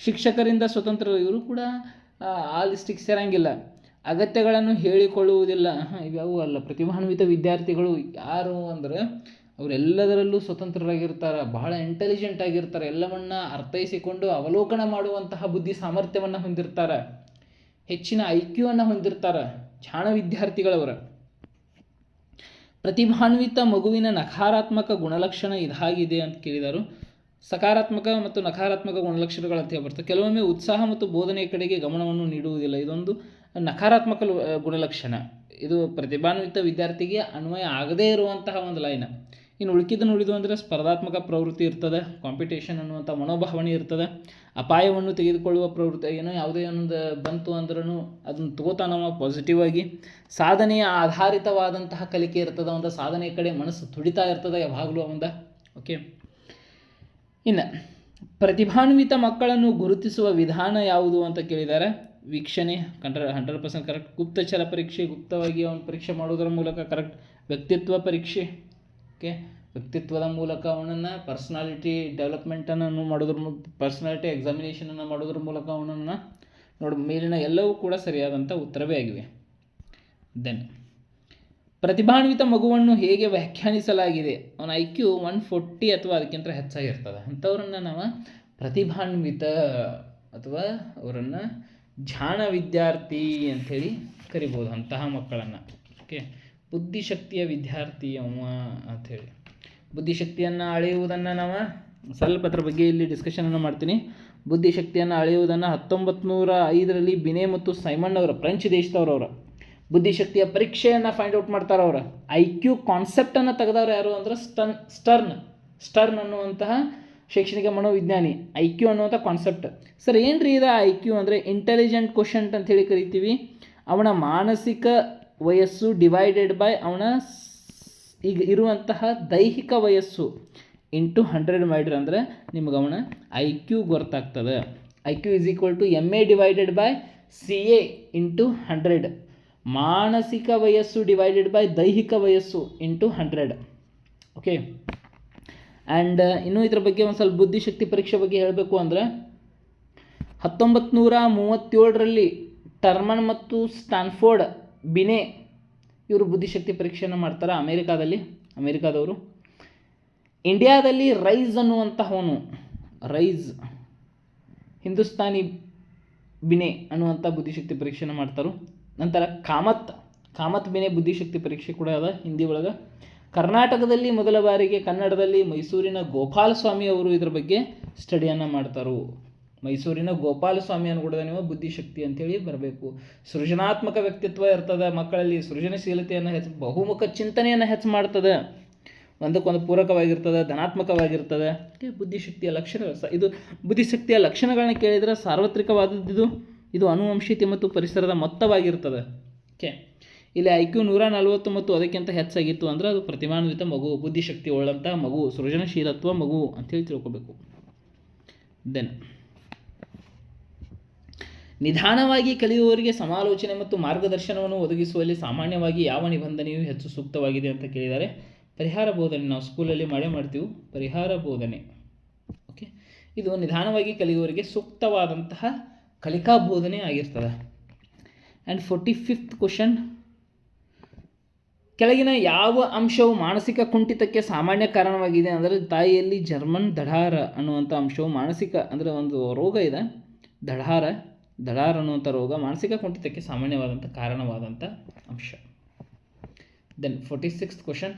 Speaker 2: ಶಿಕ್ಷಕರಿಂದ ಸ್ವತಂತ್ರರು, ಇವರು ಕೂಡ ಆ ಲಿಸ್ಟಿಗೆ ಸೇರಂಗಿಲ್ಲ. ಅಗತ್ಯಗಳನ್ನು ಹೇಳಿಕೊಳ್ಳುವುದಿಲ್ಲ, ಇವ್ಯಾವೂ ಅಲ್ಲ. ಪ್ರತಿಭಾನ್ವಿತ ವಿದ್ಯಾರ್ಥಿಗಳು ಯಾರು ಅಂದರೆ ಅವರೆಲ್ಲದರಲ್ಲೂ ಸ್ವತಂತ್ರರಾಗಿರ್ತಾರೆ, ಬಹಳ ಇಂಟೆಲಿಜೆಂಟ್ ಆಗಿರ್ತಾರೆ, ಎಲ್ಲವನ್ನ ಅರ್ಥೈಸಿಕೊಂಡು ಅವಲೋಕನ ಮಾಡುವಂತಹ ಬುದ್ಧಿ ಸಾಮರ್ಥ್ಯವನ್ನು ಹೊಂದಿರ್ತಾರೆ, ಹೆಚ್ಚಿನ IQ ಅನ್ನು ಹೊಂದಿರ್ತಾರೆ, ಜಾಣ ವಿದ್ಯಾರ್ಥಿಗಳವರ. ಪ್ರತಿಭಾನ್ವಿತ ಮಗುವಿನ ನಕಾರಾತ್ಮಕ ಗುಣಲಕ್ಷಣ ಇದಾಗಿದೆ ಅಂತ ಕೇಳಿದರು. ಸಕಾರಾತ್ಮಕ ಮತ್ತು ನಕಾರಾತ್ಮಕ ಗುಣಲಕ್ಷಣಗಳಂತ ಬರ್ತವೆ. ಕೆಲವೊಮ್ಮೆ ಉತ್ಸಾಹ ಮತ್ತು ಬೋಧನೆಯ ಕಡೆಗೆ ಗಮನವನ್ನು ನೀಡುವುದಿಲ್ಲ, ಇದೊಂದು ನಕಾರಾತ್ಮಕ ಗುಣಲಕ್ಷಣ. ಇದು ಪ್ರತಿಭಾನ್ವಿತ ವಿದ್ಯಾರ್ಥಿಗೆ ಅನ್ವಯ ಆಗದೇ ಇರುವಂತಹ ಒಂದು ಲೈನ್. ಇನ್ನು ಉಳಿದು ಅಂದರೆ ಸ್ಪರ್ಧಾತ್ಮಕ ಪ್ರವೃತ್ತಿ ಇರ್ತದೆ, ಕಾಂಪಿಟೇಷನ್ ಅನ್ನುವಂಥ ಮನೋಭಾವನೆ ಇರ್ತದೆ, ಅಪಾಯವನ್ನು ತೆಗೆದುಕೊಳ್ಳುವ ಪ್ರವೃತ್ತಿ. ಏನೋ ಯಾವುದೇ ಒಂದು ಬಂತು ಅಂದ್ರೂ ಅದನ್ನು ತಗೋತಾನವ ಪಾಸಿಟಿವ್ ಆಗಿ. ಸಾಧನೆಯ ಆಧಾರಿತವಾದಂತಹ ಕಲಿಕೆ ಇರ್ತದೆ, ಒಂದು ಸಾಧನೆಯ ಕಡೆ ಮನಸ್ಸು ತುಡಿತಾ ಇರ್ತದೆ ಯಾವಾಗಲೂ ಅವಂದ. ಓಕೆ, ಇನ್ನು ಪ್ರತಿಭಾನ್ವಿತ ಮಕ್ಕಳನ್ನು ಗುರುತಿಸುವ ವಿಧಾನ ಯಾವುದು ಅಂತ ಕೇಳಿದ್ದಾರೆ. ವೀಕ್ಷಣೆ 100% ಕರೆಕ್ಟ್. ಗುಪ್ತಚರ ಪರೀಕ್ಷೆ, ಗುಪ್ತವಾಗಿ ಅವನು ಪರೀಕ್ಷೆ ಮಾಡೋದರ ಮೂಲಕ ಕರೆಕ್ಟ್. ವ್ಯಕ್ತಿತ್ವ ಪರೀಕ್ಷೆ, ಓಕೆ, ವ್ಯಕ್ತಿತ್ವದ ಮೂಲಕ ಅವನನ್ನು ಪರ್ಸ್ನಾಲಿಟಿ ಡೆವಲಪ್ಮೆಂಟನ್ನು ಮಾಡೋದ್ರ ಪರ್ಸ್ನಾಲಿಟಿ ಎಕ್ಸಾಮಿನೇಷನನ್ನು ಮಾಡೋದ್ರ ಮೂಲಕ ಅವನನ್ನು ಮೇಲಿನ ಎಲ್ಲವೂ ಕೂಡ ಸರಿಯಾದಂಥ ಉತ್ತರವೇ ಆಗಿವೆ. ದೆನ್ ಪ್ರತಿಭಾನ್ವಿತ ಮಗುವನ್ನು ಹೇಗೆ ವ್ಯಾಖ್ಯಾನಿಸಲಾಗಿದೆ? ಅವನ IQ 140 ಅಥವಾ ಅದಕ್ಕಿಂತ ಹೆಚ್ಚಾಗಿರ್ತದೆ. ಅಂಥವ್ರನ್ನ ನಾವು ಪ್ರತಿಭಾನ್ವಿತ ಅಥವಾ ಅವರನ್ನು ಜಾಣ ವಿದ್ಯಾರ್ಥಿ ಅಂಥೇಳಿ ಕರಿಬೋದು, ಅಂತಹ ಮಕ್ಕಳನ್ನು. ಓಕೆ, ಬುದ್ಧಿಶಕ್ತಿಯ ವಿದ್ಯಾರ್ಥಿ ಅವ ಅಂಥೇಳಿ. ಬುದ್ಧಿಶಕ್ತಿಯನ್ನು ಅಳೆಯುವುದನ್ನು ನಾವು ಸ್ವಲ್ಪ ಅದ್ರ ಬಗ್ಗೆ ಇಲ್ಲಿ ಡಿಸ್ಕಷನನ್ನು ಮಾಡ್ತೀನಿ. ಬುದ್ಧಿಶಕ್ತಿಯನ್ನು ಅಳೆಯುವುದನ್ನು 1905ರಲ್ಲಿ ಬಿನೆ ಮತ್ತು ಸೈಮನ್ ಅವರ, ಫ್ರೆಂಚ್ ದೇಶದವರವರ ಬುದ್ಧಿಶಕ್ತಿಯ ಪರೀಕ್ಷೆಯನ್ನು ಫೈಂಡ್ ಔಟ್ ಮಾಡ್ತಾರೆ. ಅವರ IQ ಕಾನ್ಸೆಪ್ಟನ್ನು ತೆಗೆದವ್ರು ಯಾರು ಅಂದರೆ ಸ್ಟರ್ನ್ ಅನ್ನುವಂತಹ ಶೈಕ್ಷಣಿಕ ಮನೋವಿಜ್ಞಾನಿ. IQ ಅನ್ನುವಂಥ ಕಾನ್ಸೆಪ್ಟ್. ಸರ್ ಏನ್ರಿ ಇದು IQ ಅಂದರೆ? ಇಂಟೆಲಿಜೆಂಟ್ ಕ್ವಶಂಟ್ ಅಂಥೇಳಿ ಕರಿತೀವಿ. ಅವನ ಮಾನಸಿಕ ವಯಸ್ಸು ಡಿವೈಡೆಡ್ ಬೈ ಅವನ ಈಗ ಇರುವಂತಹ ದೈಹಿಕ ವಯಸ್ಸು ಇಂಟು 100 ಮಾಡಿದ್ರೆ ಅಂದರೆ ನಿಮ್ಗೆ ಅವನ IQ ಗೊತ್ತಾಗ್ತದೆ. IQ = MA divided by CA into 100. ಮಾನಸಿಕ ವಯಸ್ಸು ಡಿವೈಡೆಡ್ ಬೈ ದೈಹಿಕ ವಯಸ್ಸು ಇಂಟು 100. ಓಕೆ, ಆ್ಯಂಡ್ ಇನ್ನೂ ಇದರ ಬಗ್ಗೆ ಒಂದು ಸ್ವಲ್ಪ ಬುದ್ಧಿಶಕ್ತಿ ಪರೀಕ್ಷೆ ಬಗ್ಗೆ ಹೇಳಬೇಕು ಅಂದರೆ 1937ರಲ್ಲಿ ಟರ್ಮನ್ ಮತ್ತು ಸ್ಟ್ಯಾನ್ಫೋರ್ಡ್ ಬಿನೆ ಇವರು ಬುದ್ಧಿಶಕ್ತಿ ಪರೀಕ್ಷೆಯನ್ನು ಮಾಡ್ತಾರೆ ಅಮೇರಿಕಾದವರು. ಇಂಡಿಯಾದಲ್ಲಿ ರೈಸ್ ಅನ್ನುವಂತಹವನು, ಹಿಂದೂಸ್ತಾನಿ ಬಿನೆ ಅನ್ನುವಂಥ ಬುದ್ಧಿಶಕ್ತಿ ಪರೀಕ್ಷೆಯನ್ನು ಮಾಡ್ತಾರೆ. ನಂತರ ಕಾಮತ್ ಬಿನೆ ಬುದ್ಧಿಶಕ್ತಿ ಪರೀಕ್ಷೆ ಕೂಡ ಅದ ಹಿಂದಿ ಒಳಗೆ. ಕರ್ನಾಟಕದಲ್ಲಿ ಮೊದಲ ಬಾರಿಗೆ ಕನ್ನಡದಲ್ಲಿ ಮೈಸೂರಿನ ಗೋಪಾಲಸ್ವಾಮಿ ಅವರು ಇದರ ಬಗ್ಗೆ ಸ್ಟಡಿಯನ್ನು ಮಾಡ್ತಾರೆ. ಮೈಸೂರಿನ ಗೋಪಾಲಸ್ವಾಮಿ ಅನ್ಕೊಡೋದ ನೀವು ಬುದ್ಧಿಶಕ್ತಿ ಅಂತೇಳಿ ಬರಬೇಕು. ಸೃಜನಾತ್ಮಕ ವ್ಯಕ್ತಿತ್ವ ಇರ್ತದೆ ಮಕ್ಕಳಲ್ಲಿ, ಸೃಜನಶೀಲತೆಯನ್ನು ಬಹುಮುಖ ಚಿಂತನೆಯನ್ನು ಹೆಚ್ಚು ಮಾಡ್ತದೆ, ಒಂದಕ್ಕೊಂದು ಪೂರಕವಾಗಿರ್ತದೆ, ಧನಾತ್ಮಕವಾಗಿರ್ತದೆ. ಬುದ್ಧಿಶಕ್ತಿಯ ಲಕ್ಷಣಗಳು ಇದು ಬುದ್ಧಿಶಕ್ತಿಯ ಲಕ್ಷಣಗಳನ್ನ ಕೇಳಿದರೆ ಸಾರ್ವತ್ರಿಕವಾದದ್ದು ಇದು ಅನುವಂಶೀಯತೆ ಮತ್ತು ಪರಿಸರದ ಮೊತ್ತವಾಗಿರ್ತದೆ. ಓಕೆ, ಇಲ್ಲಿ IQ 140 ಮತ್ತು ಅದಕ್ಕಿಂತ ಹೆಚ್ಚಾಗಿತ್ತು ಅಂದರೆ ಅದು ಪ್ರತಿಭಾನ್ವಿತ ಮಗು, ಬುದ್ಧಿಶಕ್ತಿ ಉಳ್ಳಂಥ ಮಗು, ಸೃಜನಶೀಲತ್ವ ಮಗು ಅಂತೇಳಿ ತಿಳ್ಕೊಬೇಕು. ದೆನ್ ನಿಧಾನವಾಗಿ ಕಲಿಯುವವರಿಗೆ ಸಮಾಲೋಚನೆ ಮತ್ತು ಮಾರ್ಗದರ್ಶನವನ್ನು ಒದಗಿಸುವಲ್ಲಿ ಸಾಮಾನ್ಯವಾಗಿ ಯಾವ ನಿಬಂಧನೆಯು ಹೆಚ್ಚು ಸೂಕ್ತವಾಗಿದೆ ಅಂತ ಕೇಳಿದ್ದಾರೆ. ಪರಿಹಾರ ಬೋಧನೆ, ನಾವು ಸ್ಕೂಲಲ್ಲಿ ಮಾಡ್ತೀವಿ ಪರಿಹಾರ ಬೋಧನೆ. ಓಕೆ, ಇದು ನಿಧಾನವಾಗಿ ಕಲಿಯುವವರಿಗೆ ಸೂಕ್ತವಾದಂತಹ ಕಲಿಕಾ ಬೋಧನೆ ಆಗಿರ್ತದೆ. ಆ್ಯಂಡ್ 45th ಕ್ವಶನ್, ಕೆಳಗಿನ ಯಾವ ಅಂಶವು ಮಾನಸಿಕ ಕುಂಠಿತಕ್ಕೆ ಸಾಮಾನ್ಯ ಕಾರಣವಾಗಿದೆ ಅಂದರೆ ತಾಯಿಯಲ್ಲಿ ಜರ್ಮನ್ ದಢಾರ ಅನ್ನುವಂಥ ಅಂಶವು ಮಾನಸಿಕ ಅಂದರೆ ಒಂದು ರೋಗ ಇದೆ, ದಢಾರ ಅನ್ನುವಂಥ ರೋಗ ಮಾನಸಿಕ ಕುಂಠಿತಕ್ಕೆ ಸಾಮಾನ್ಯವಾದಂಥ ಕಾರಣವಾದಂಥ ಅಂಶ. ದೆನ್ 46th ಕ್ವಶನ್,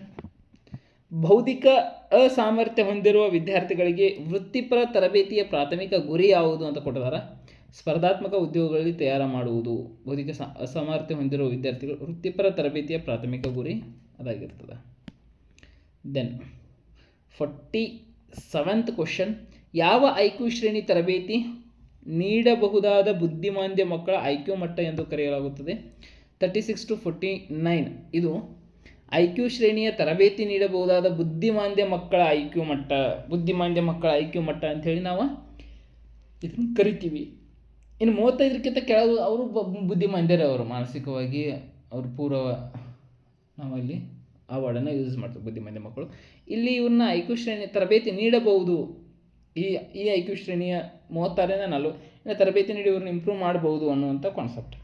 Speaker 2: ಬೌದ್ಧಿಕ ಅಸಾಮರ್ಥ್ಯ ಹೊಂದಿರುವ ವಿದ್ಯಾರ್ಥಿಗಳಿಗೆ ವೃತ್ತಿಪರ ತರಬೇತಿಯ ಪ್ರಾಥಮಿಕ ಗುರಿ ಯಾವುದು ಅಂತ ಕೊಟ್ಟಿದ್ದಾರೆ. ಸ್ಪರ್ಧಾತ್ಮಕ ಉದ್ಯೋಗಗಳಲ್ಲಿ ತಯಾರು ಮಾಡುವುದು. ಬೌದ್ಧಿಕ ಅಸಾಮರ್ಥ್ಯ ಹೊಂದಿರುವ ವಿದ್ಯಾರ್ಥಿಗಳು ವೃತ್ತಿಪರ ತರಬೇತಿಯ ಪ್ರಾಥಮಿಕ ಗುರಿ ಅದಾಗಿರ್ತದೆ. ದೆನ್ 47th ಕ್ವಶನ್, ಯಾವ IQ ಶ್ರೇಣಿ ತರಬೇತಿ ನೀಡಬಹುದಾದ ಬುದ್ಧಿಮಾಂದ್ಯ ಮಕ್ಕಳ IQ ಮಟ್ಟ ಎಂದು ಕರೆಯಲಾಗುತ್ತದೆ. 36 to 49 ಇದು IQ ಶ್ರೇಣಿಯ ತರಬೇತಿ ನೀಡಬಹುದಾದ ಬುದ್ಧಿಮಾಂದ್ಯ ಮಕ್ಕಳ IQ ಮಟ್ಟ, ಬುದ್ಧಿಮಾಂದ್ಯ ಮಕ್ಕಳ IQ ಮಟ್ಟ ಅಂಥೇಳಿ ನಾವು ಇದನ್ನು ಕರಿತೀವಿ. ಇನ್ನು 35ಕ್ಕಿಂತ ಕೆಳಗೆ ಅವರು ಬುದ್ಧಿಮಾಂದ್ಯರೇ, ಅವರು ಮಾನಸಿಕವಾಗಿ ಅವರು ಪೂರ್ವ ನಾವಲ್ಲಿ ಆ ವರ್ಡನ್ನು ಯೂಸ್ ಮಾಡ್ತೀವಿ ಬುದ್ಧಿಮಾಂದ್ಯ ಮಕ್ಕಳು. ಇಲ್ಲಿ ಇವ್ರನ್ನ IQ ಶ್ರೇಣಿ ತರಬೇತಿ ನೀಡಬಹುದು, ಈ IQ ಶ್ರೇಣಿಯ 36ರಿಂದ 40 ತರಬೇತಿ ನೀಡಿ ಇವ್ರನ್ನ ಇಂಪ್ರೂವ್ ಮಾಡಬಹುದು ಅನ್ನುವಂಥ ಕಾನ್ಸೆಪ್ಟ್.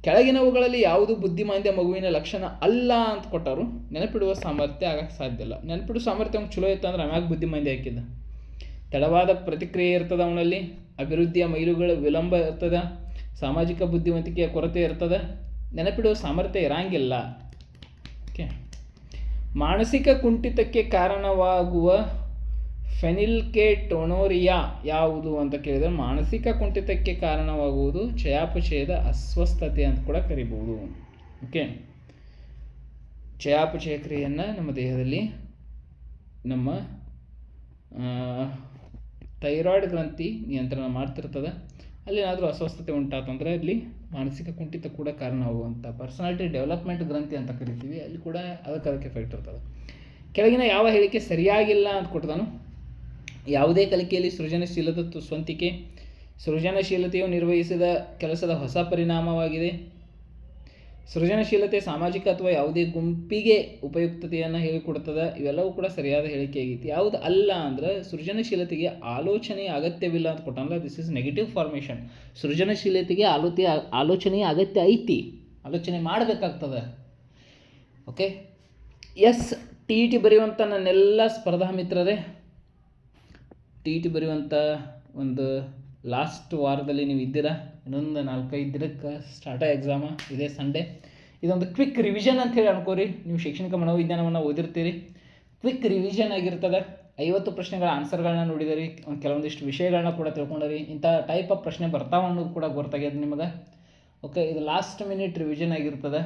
Speaker 2: ಕೆಳಗಿನವುಗಳಲ್ಲಿ ಯಾವುದು ಬುದ್ಧಿಮಾಂದ್ಯ ಮಗುವಿನ ಲಕ್ಷಣ ಅಲ್ಲ ಅಂತ ಕೊಟ್ಟರು. ನೆನಪಿಡುವ ಸಾಮರ್ಥ್ಯ ಆಗಕ್ಕೆ ಸಾಧ್ಯ ಇಲ್ಲ. ನೆನಪಿಡುವ ಸಾಮರ್ಥ್ಯ ಅವ್ನು ಚಲೋ ಇತ್ತು ಅಂದ್ರೆ ಆಮ್ಯಾಗ ಬುದ್ಧಿಮಾಂದ್ಯ ಹಾಕಿದ್ದ. ತಡವಾದ ಪ್ರತಿಕ್ರಿಯೆ ಇರ್ತದೆ ಅವನಲ್ಲಿ, ಅಭಿವೃದ್ಧಿಯ ಮೈಲುಗಳ ವಿಳಂಬ ಇರ್ತದೆ, ಸಾಮಾಜಿಕ ಬುದ್ಧಿವಂತಿಕೆಯ ಕೊರತೆ ಇರ್ತದೆ, ನೆನಪಿಡುವ ಸಾಮರ್ಥ್ಯ ಇರಂಗಿಲ್ಲ. ಓಕೆ, ಮಾನಸಿಕ ಕುಂಠಿತಕ್ಕೆ ಕಾರಣವಾಗುವ ಫೆನಿಲ್ಕೆಟೋನೂರಿಯಾ ಯಾವುದು ಅಂತ ಕೇಳಿದರೆ ಮಾನಸಿಕ ಕುಂಠಿತಕ್ಕೆ ಕಾರಣವಾಗುವುದು ಚಯಾಪಚಯದ ಅಸ್ವಸ್ಥತೆ ಅಂತ ಕೂಡ ಕರಿಬಹುದು. ಓಕೆ, ಚಯಾಪಚಯ ಕ್ರಿಯೆಯನ್ನು ನಮ್ಮ ದೇಹದಲ್ಲಿ ನಮ್ಮ ಥೈರಾಯ್ಡ್ ಗ್ರಂಥಿ ನಿಯಂತ್ರಣ ಮಾಡ್ತಿರ್ತದೆ. ಅಲ್ಲಿ ಏನಾದರೂ ಅಸ್ವಸ್ಥತೆ ಉಂಟಾತಂದರೆ ಅಲ್ಲಿ ಮಾನಸಿಕ ಕುಂಠಿತ ಕೂಡ ಕಾರಣವಾಗುವಂಥ ಪರ್ಸನಾಲಿಟಿ ಡೆವಲಪ್ಮೆಂಟ್ ಗ್ರಂಥಿ ಅಂತ ಕರಿತೀವಿ, ಅಲ್ಲಿ ಕೂಡ ಅದಕ್ಕೆ ಎಫೆಕ್ಟ್ ಇರ್ತದೆ. ಕೆಳಗಿನ ಯಾವ ಹೇಳಿಕೆ ಸರಿಯಾಗಿಲ್ಲ ಅಂತ ಕೊಟ್ಟದನು. ಯಾವುದೇ ಕಲಿಕೆಯಲ್ಲಿ ಸೃಜನಶೀಲತೆ ಸ್ವಂತಿಕೆ, ಸೃಜನಶೀಲತೆಯು ನಿರ್ವಹಿಸಿದ ಕೆಲಸದ ಹೊಸ ಪರಿಣಾಮವಾಗಿದೆ. ಸೃಜನಶೀಲತೆ ಸಾಮಾಜಿಕ ಅಥವಾ ಯಾವುದೇ ಗುಂಪಿಗೆ ಉಪಯುಕ್ತತೆಯನ್ನು ಹೇಳಿಕೊಡುತ್ತದೆ. ಇವೆಲ್ಲವೂ ಕೂಡ ಸರಿಯಾದ ಹೇಳಿಕೆ ಆಗೈತಿ. ಯಾವುದು ಅಲ್ಲ ಅಂದ್ರೆ ಸೃಜನಶೀಲತೆಗೆ ಆಲೋಚನೆಯ ಅಗತ್ಯವಿಲ್ಲ ಅಂತ ಕೊಟ್ಟಂದ್ರೆ ದಿಸ್ ಇಸ್ ನೆಗೆಟಿವ್ ಫಾರ್ಮೇಷನ್. ಸೃಜನಶೀಲತೆಗೆ ಆಲೋಚನೆಯ ಅಗತ್ಯ ಐತಿ, ಆಲೋಚನೆ ಮಾಡಬೇಕಾಗ್ತದೆ. ಓಕೆ, TET ಬರೆಯುವಂಥ ನನ್ನೆಲ್ಲ ಸ್ಪರ್ಧಾ ಮಿತ್ರರೇ, TET ಬರೆಯುವಂಥ ಒಂದು ಲಾಸ್ಟ್ ವಾರದಲ್ಲಿ ನೀವು ಇದ್ದೀರಾ. ಇನ್ನೊಂದು 4-5 ದಿನಕ್ಕೆ ಸ್ಟಾರ್ಟ್ ಎಕ್ಸಾಮ ಇದೇ ಸಂಡೇ. ಇದೊಂದು ಕ್ವಿಕ್ ರಿವಿಷನ್ ಅಂಥೇಳಿ ಅನ್ಕೋರಿ. ನೀವು ಶೈಕ್ಷಣಿಕ ಮನೋವಿಜ್ಞಾನವನ್ನು ಓದಿರ್ತೀರಿ, ಕ್ವಿಕ್ ರಿವಿಷನ್ ಆಗಿರ್ತದೆ. 50 ಪ್ರಶ್ನೆಗಳ ಆನ್ಸರ್ಗಳನ್ನ ನೋಡಿದಿರಿ, ಕೆಲವೊಂದಿಷ್ಟು ವಿಷಯಗಳನ್ನ ಕೂಡ ತಿಳ್ಕೊಂಡಿರಿ. ಇಂಥ ಟೈಪ್ ಆಫ್ ಪ್ರಶ್ನೆ ಬರ್ತಾವ ಅನ್ನೋದು ಕೂಡ ಗೊತ್ತಾಗ್ಯದ ನಿಮಗೆ. ಓಕೆ, ಇದು ಲಾಸ್ಟ್ ಮಿನಿಟ್ ರಿವಿಷನ್ ಆಗಿರ್ತದೆ.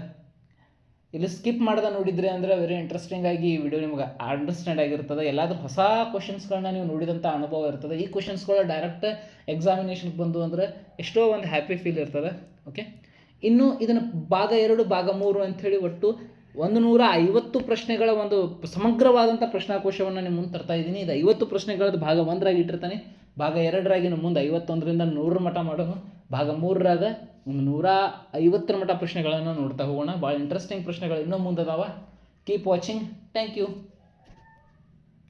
Speaker 2: ಇಲ್ಲಿ ಸ್ಕಿಪ್ ಮಾಡ್ದೆ ನೋಡಿದ್ರಿ ಅಂದರೆ ವೆರಿ ಇಂಟ್ರೆಸ್ಟಿಂಗ್ ಆಗಿ ಈ ವಿಡಿಯೋ ನಿಮ್ಗೆ ಅಂಡರ್ಸ್ಟ್ಯಾಂಡ್ ಆಗಿರ್ತದೆ. ಎಲ್ಲಾದರೂ ಹೊಸ ಕ್ವಶನ್ಸ್ಗಳನ್ನ ನೀವು ನೋಡಿದಂಥ ಅನುಭವ ಇರ್ತದೆ. ಈ ಕ್ವಶನ್ಸ್ಗಳು ಡೈರೆಕ್ಟ್ ಎಕ್ಸಾಮಿನೇಷನ್ಗೆ ಬಂದು ಅಂದರೆ ಎಷ್ಟೋ ಒಂದು ಹ್ಯಾಪಿ ಫೀಲ್ ಇರ್ತದೆ. ಓಕೆ, ಇನ್ನು ಇದನ್ನು ಭಾಗ 2 ಭಾಗ 3 ಅಂಥೇಳಿ ಒಟ್ಟು 150 ಪ್ರಶ್ನೆಗಳ ಒಂದು ಸಮಗ್ರವಾದಂಥ ಪ್ರಶ್ನಾಕೋಶವನ್ನು ನಿಮ್ಮ ಮುಂದೆ ತರ್ತಾ ಇದ್ದೀನಿ. ಇದು 50 ಪ್ರಶ್ನೆಗಳದ್ದು ಭಾಗ 1ರಾಗಿ ಇಟ್ಟಿರ್ತಾನೆ. ಭಾಗ 2ರಾಗಿ ನಮ್ಮ ಮುಂದೆ 51ರಿಂದ 100 ಮಟ್ಟ ಮಾಡೋದು. ಭಾಗ 3ರಾಗ 150 ಮಟ್ಟ ಪ್ರಶ್ನೆಗಳನ್ನು ನೋಡ್ತಾ ಹೋಗೋಣ. ಭಾಳ ಇಂಟ್ರೆಸ್ಟಿಂಗ್ ಪ್ರಶ್ನೆಗಳು ಇನ್ನೂ ಮುಂದದಾವ. Keep watching. Thank you.